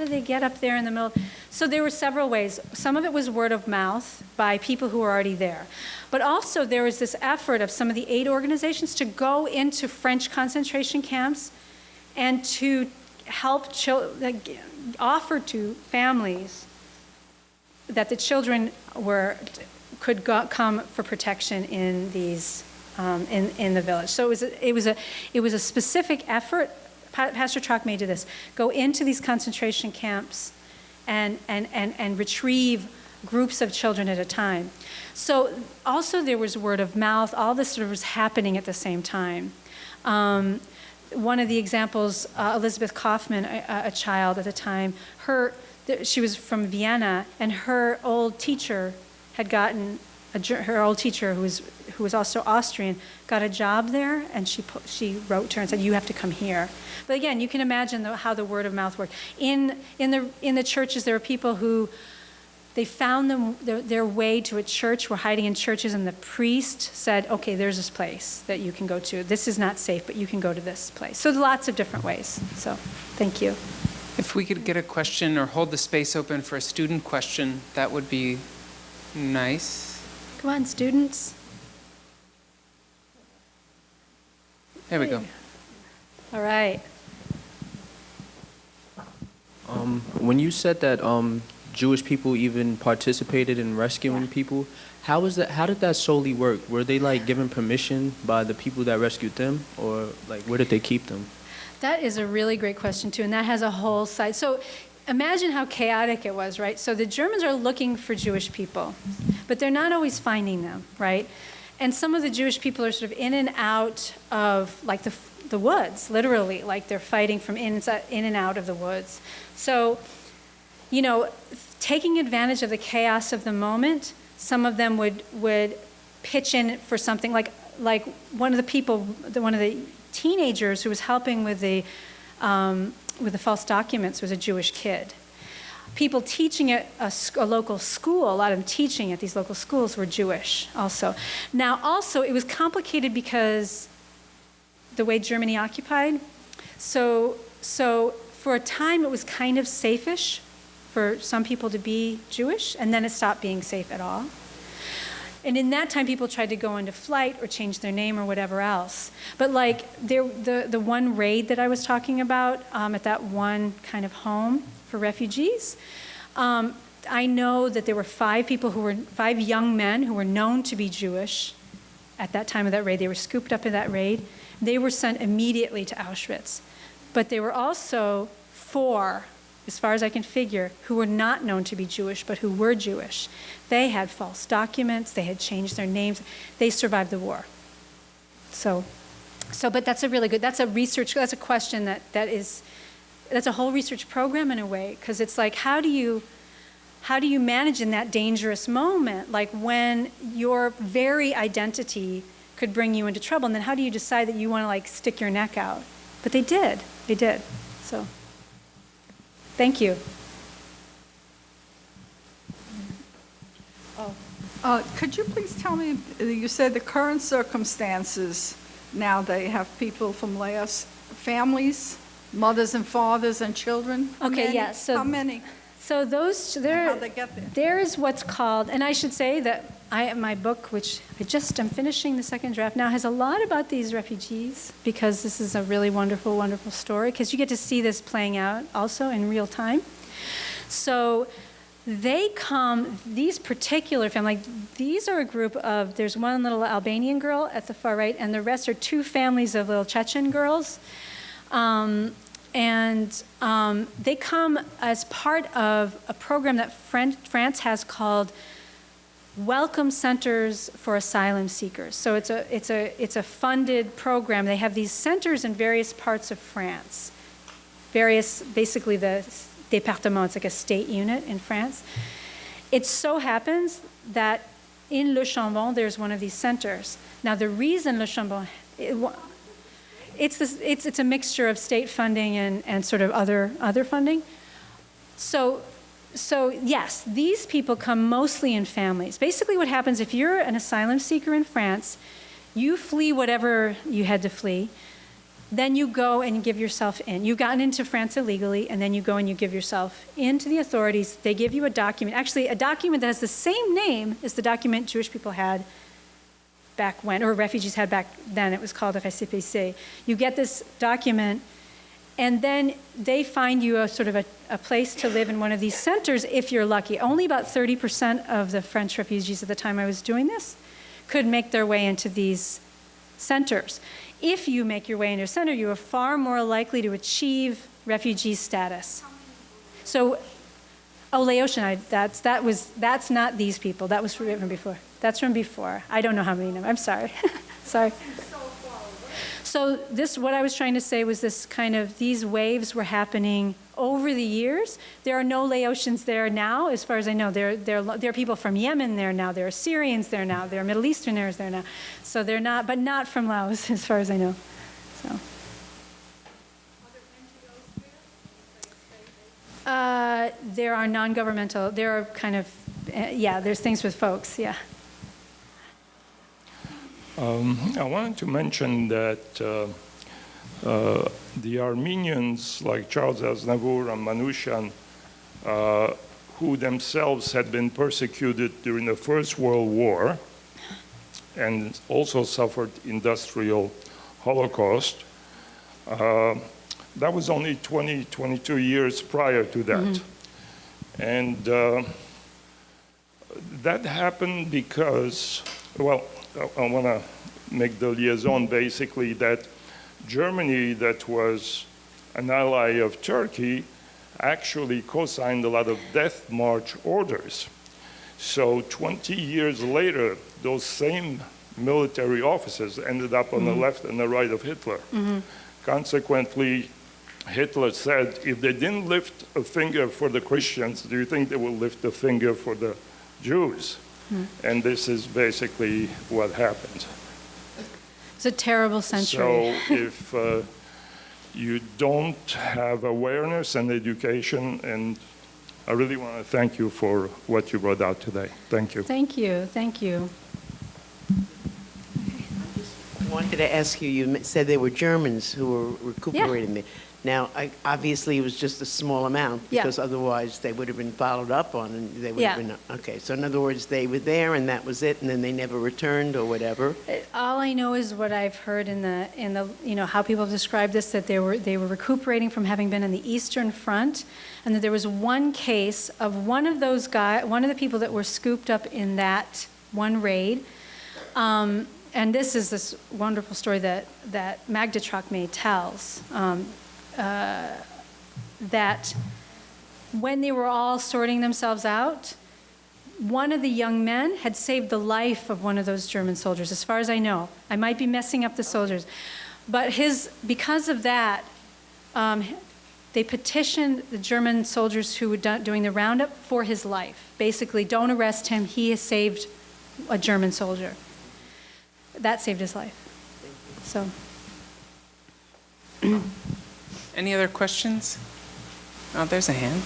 they get up there in the middle? So there were several ways. Some of it was word of mouth by people who were already there. But also there was this effort of some of the aid organizations to go into French concentration camps and to help offer to families that the children could come for protection in these in the village. So it was a specific effort. Pastor Trocmé did this: go into these concentration camps and retrieve groups of children at a time. So also there was word of mouth. All this sort of was happening at the same time. One of the examples, Elizabeth Kaufman, a child at the time, she was from Vienna, and her old teacher had gotten her old teacher, who was also Austrian, got a job there, and she wrote to her and said, "You have to come here." But again, you can imagine how the word of mouth worked. In the churches, there were people who they found their way to a church, were hiding in churches, and the priest said, "Okay, there's this place that you can go to. This is not safe, but you can go to this place." So lots of different ways. So, thank you. If we could get a question or hold the space open for a student question, that would be nice. Come on, students. There we go. All right. When you said that Jewish people even participated in rescuing people, how did that solely work? Were they like given permission by the people that rescued them, or like where did they keep them? That is a really great question too, and that has a whole side. So imagine how chaotic it was, right? So the Germans are looking for Jewish people, but they're not always finding them, right? And some of the Jewish people are sort of in and out of like the woods, literally, like they're fighting from in and out of the woods. So, you know, taking advantage of the chaos of the moment, some of them would pitch in for something like one of the teenagers who was helping with the false documents was a Jewish kid. People teaching at a local school, a lot of them teaching at these local schools were Jewish also. Now also it was complicated because the way Germany occupied. So for a time it was kind of safe-ish for some people to be Jewish, and then it stopped being safe at all. And in that time, people tried to go into flight or change their name or whatever else. But like the one raid that I was talking about at that one kind of home for refugees, I know that there were 5 young men who were known to be Jewish at that time of that raid. They were scooped up in that raid. They were sent immediately to Auschwitz. But there were also 4, as far as I can figure, who were not known to be Jewish, but who were Jewish. They had false documents, they had changed their names, they survived the war. But that's a question that's a whole research program in a way, because it's like, how do you manage in that dangerous moment, like when your very identity could bring you into trouble, and then how do you decide that you want to like stick your neck out? But they did, so. Thank you. Could you please tell me, you said the current circumstances, now they have people from Laos, families, mothers and fathers and children? Okay, yes. How many? So How'd they get there? There's what's called, and I should say that my book, which I'm finishing the second draft now, has a lot about these refugees, because this is a really wonderful, wonderful story, because you get to see this playing out also in real time. So they come, these particular families, like these are a group of, there's one little Albanian girl at the far right, and the rest are two families of little Chechen girls. They come as part of a program that France has called Welcome Centers for Asylum Seekers. So it's a funded program. They have these centers in various parts of France. Basically the département, it's like a state unit in France. It so happens that in Le Chambon, there's one of these centers. Now, the reason Le Chambon, it's a mixture of state funding and sort of other funding. So yes, these people come mostly in families. Basically what happens if you're an asylum seeker in France, you flee whatever you had to flee, then you go and give yourself in. You've gotten into France illegally, and then you go and you give yourself in to the authorities. They give you a document, actually a document that has the same name as the document Jewish people had back when, or refugees had back then. It was called a récépissé. You get this document, and then they find you a sort of a place to live in one of these centers if you're lucky. Only about 30% of the French refugees at the time I was doing this could make their way into these centers. If you make your way into a center, you are far more likely to achieve refugee status. So, Laotian, that's not these people. That was from before. That's from before. I don't know how many numbers. I'm sorry. Sorry. So what I was trying to say was these waves were happening over the years. There are no Laotians there now, as far as I know. There are people from Yemen there now. There are Syrians there now. There are Middle Easterners there now. So they're not, but not from Laos, as far as I know. So. There are non-governmental. There are there's things with folks. Yeah. I wanted to mention that the Armenians, like Charles Aznavour and Manouchian, who themselves had been persecuted during the First World War and also suffered industrial Holocaust, that was only 22 years prior to that. Mm-hmm. And that happened because, well, I want to make the liaison basically that Germany, that was an ally of Turkey, actually co-signed a lot of death march orders. So 20 years later, those same military officers ended up on the left and the right of Hitler. Mm-hmm. Consequently, Hitler said, if they didn't lift a finger for the Christians, do you think they will lift a finger for the Jews? And this is basically what happened. It's a terrible century. So if you don't have awareness and education, and I really want to thank you for what you brought out today. Thank you. Thank you. Thank you. I wanted to ask you, you said there were Germans who were recuperating there. Now, obviously, it was just a small amount, because otherwise they would have been followed up on, and they would have been, okay. So in other words, they were there, and that was it, and then they never returned or whatever? All I know is what I've heard in the how people have described this, that they were recuperating from having been in the Eastern Front, and that there was one case of one of those guys, one of the people that were scooped up in that one raid. And this is this wonderful story that Magda Trocmé tells. That when they were all sorting themselves out, one of the young men had saved the life of one of those German soldiers, as far as I know. I might be messing up the soldiers. But because of that, they petitioned the German soldiers who were doing the roundup for his life. Basically, don't arrest him. He has saved a German soldier. That saved his life. So. Any other questions? Oh, there's a hand.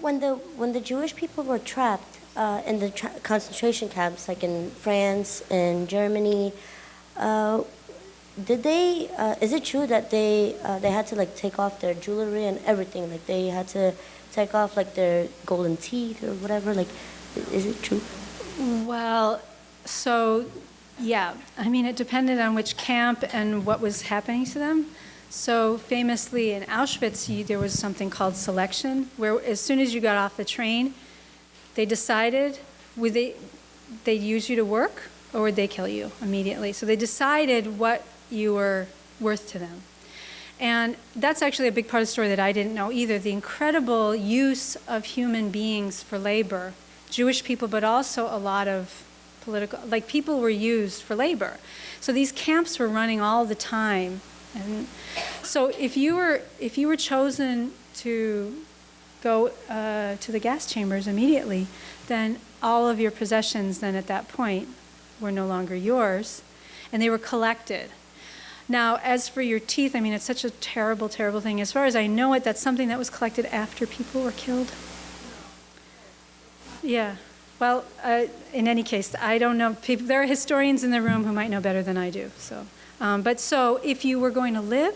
When the Jewish people were trapped in the concentration camps, like in France and Germany, did they? Is it true that they had to take off their jewelry and everything? Like they had to take off their golden teeth or whatever? Is it true? Well, so. Yeah, I mean, it depended on which camp and what was happening to them. So famously in Auschwitz, there was something called selection, where as soon as you got off the train, they decided would they'd use you to work or would they kill you immediately. So they decided what you were worth to them. And that's actually a big part of the story that I didn't know either, the incredible use of human beings for labor, Jewish people, but also a lot of political, like people were used for labor. So these camps were running all the time. And so if you were chosen to go to the gas chambers immediately, then all of your possessions then at that point were no longer yours, and they were collected. Now, as for your teeth, I mean, it's such a terrible, terrible thing. As far as I know it, that's something that was collected after people were killed. Yeah. Well, in any case, I don't know. There are historians in the room who might know better than I do. So, but so if you were going to live,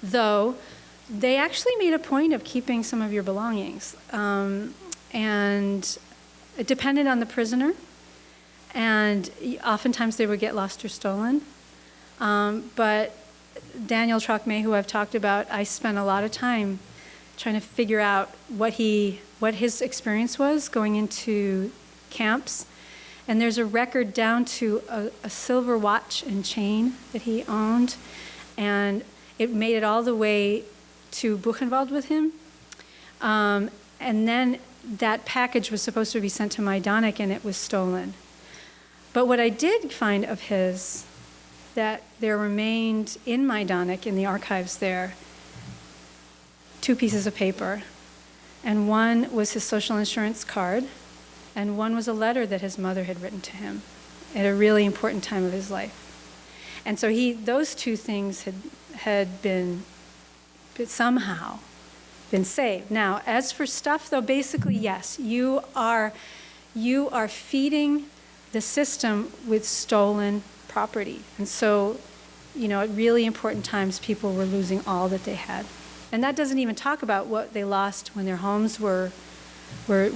though, they actually made a point of keeping some of your belongings, and it depended on the prisoner, and oftentimes they would get lost or stolen. But Daniel Trocmé, who I've talked about, I spent a lot of time trying to figure out what his experience was going into camps. And there's a record down to a silver watch and chain that he owned, and it made it all the way to Buchenwald with him. And then that package was supposed to be sent to Majdanek, and it was stolen. But what I did find of his, that there remained in Majdanek, in the archives there, 2 pieces of paper. And one was his social insurance card, and one was a letter that his mother had written to him at a really important time of his life. And so those 2 things had been somehow been saved. Now, as for stuff, though, basically, yes, you are feeding the system with stolen property. And so, at really important times, people were losing all that they had. And that doesn't even talk about what they lost when their homes were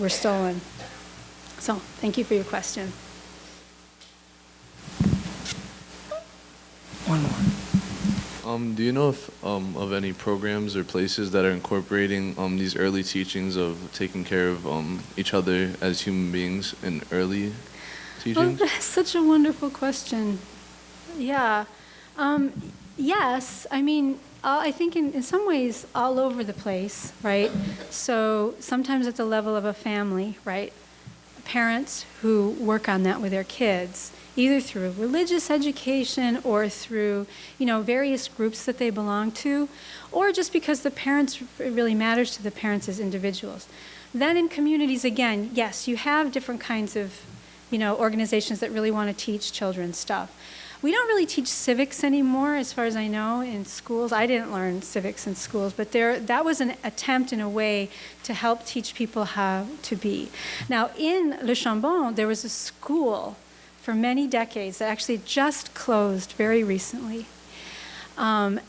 stolen. So, thank you for your question. One more. Do you know if, of any programs or places that are incorporating these early teachings of taking care of each other as human beings in early teachings? Oh, that's such a wonderful question. Yeah. Yes. I mean, I think in some ways all over the place, right? So sometimes at the level of a family, right? Parents who work on that with their kids, either through religious education or through, various groups that they belong to, or just because it really matters to the parents as individuals. Then in communities, again, yes, you have different kinds of, organizations that really want to teach children stuff. We don't really teach civics anymore, as far as I know, in schools. I didn't learn civics in schools, but that was an attempt in a way to help teach people how to be. Now, in Le Chambon, there was a school for many decades that actually just closed very recently.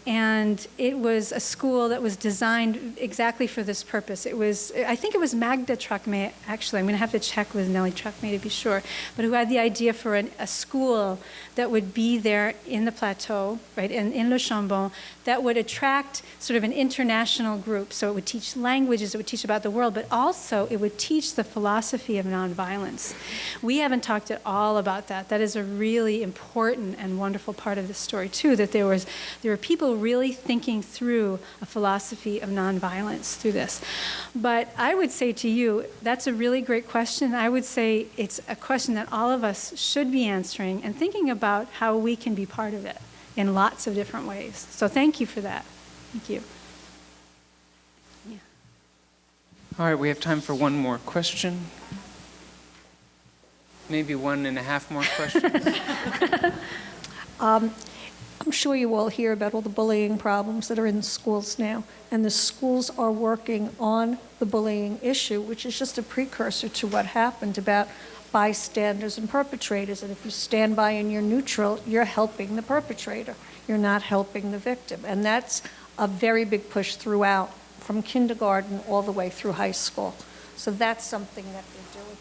And it was a school that was designed exactly for this purpose. I think it was Magda Trocmé, actually. I'm going to have to check with Nellie Trocmé to be sure, but who had the idea for a school that would be there in the Plateau, right, in Le Chambon, that would attract sort of an international group. So it would teach languages, it would teach about the world, but also it would teach the philosophy of nonviolence. We haven't talked at all about that. That is a really important and wonderful part of the story, too, that there were people really thinking through a philosophy of nonviolence through this. But I would say to you, that's a really great question. I would say it's a question that all of us should be answering and thinking about how we can be part of it in lots of different ways. So thank you for that. Thank you. Yeah. All right, we have time for one more question. Maybe 1.5 more questions. I'm sure you all hear about all the bullying problems that are in schools now, and the schools are working on the bullying issue, which is just a precursor to what happened about bystanders and perpetrators. And if you stand by and you're neutral, you're helping the perpetrator. You're not helping the victim. And that's a very big push throughout, from kindergarten all the way through high school. So that's something that they're doing.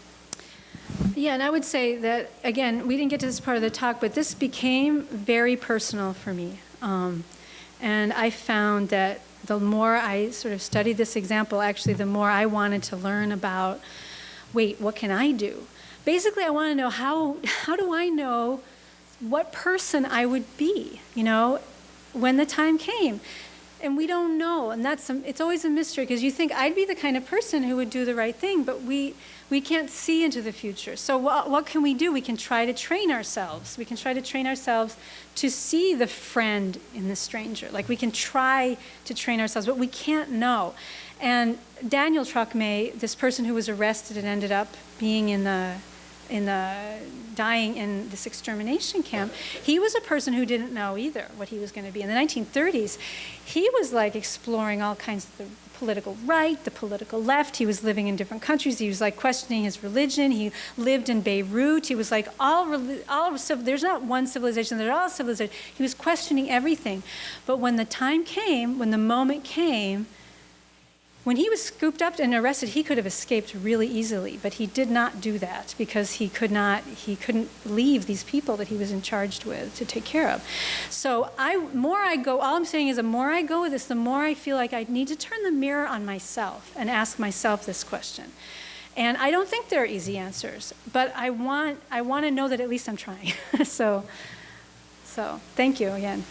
Yeah, and I would say that, again, we didn't get to this part of the talk, but this became very personal for me. And I found that the more I sort of studied this example, actually, the more I wanted to learn about, wait, what can I do? Basically, I want to know how do I know what person I would be, when the time came. And we don't know, and it's always a mystery, because you think I'd be the kind of person who would do the right thing, but we can't see into the future. So what can we do? We can try to train ourselves. We can try to train ourselves to see the friend in the stranger. Like, we can try to train ourselves, but we can't know. And Daniel Trocmé, this person who was arrested and ended up being dying in this extermination camp, he was a person who didn't know either what he was going to be. In the 1930s, he was like exploring all kinds of the political right, the political left. He was living in different countries. He was like questioning his religion. He lived in Beirut. He was like there's not one civilization, they're all civilizations. He was questioning everything. But when the time came, when the moment came, when he was scooped up and arrested, he could have escaped really easily, but he did not do that because he couldn't leave these people that he was charged with to take care of. So all I'm saying is the more I go with this, the more I feel like I need to turn the mirror on myself and ask myself this question. And I don't think there are easy answers, but I want to know that at least I'm trying. So thank you again.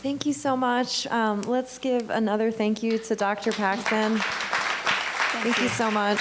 Thank you so much. Let's give another thank you to Dr. Paxson. Thank you so much.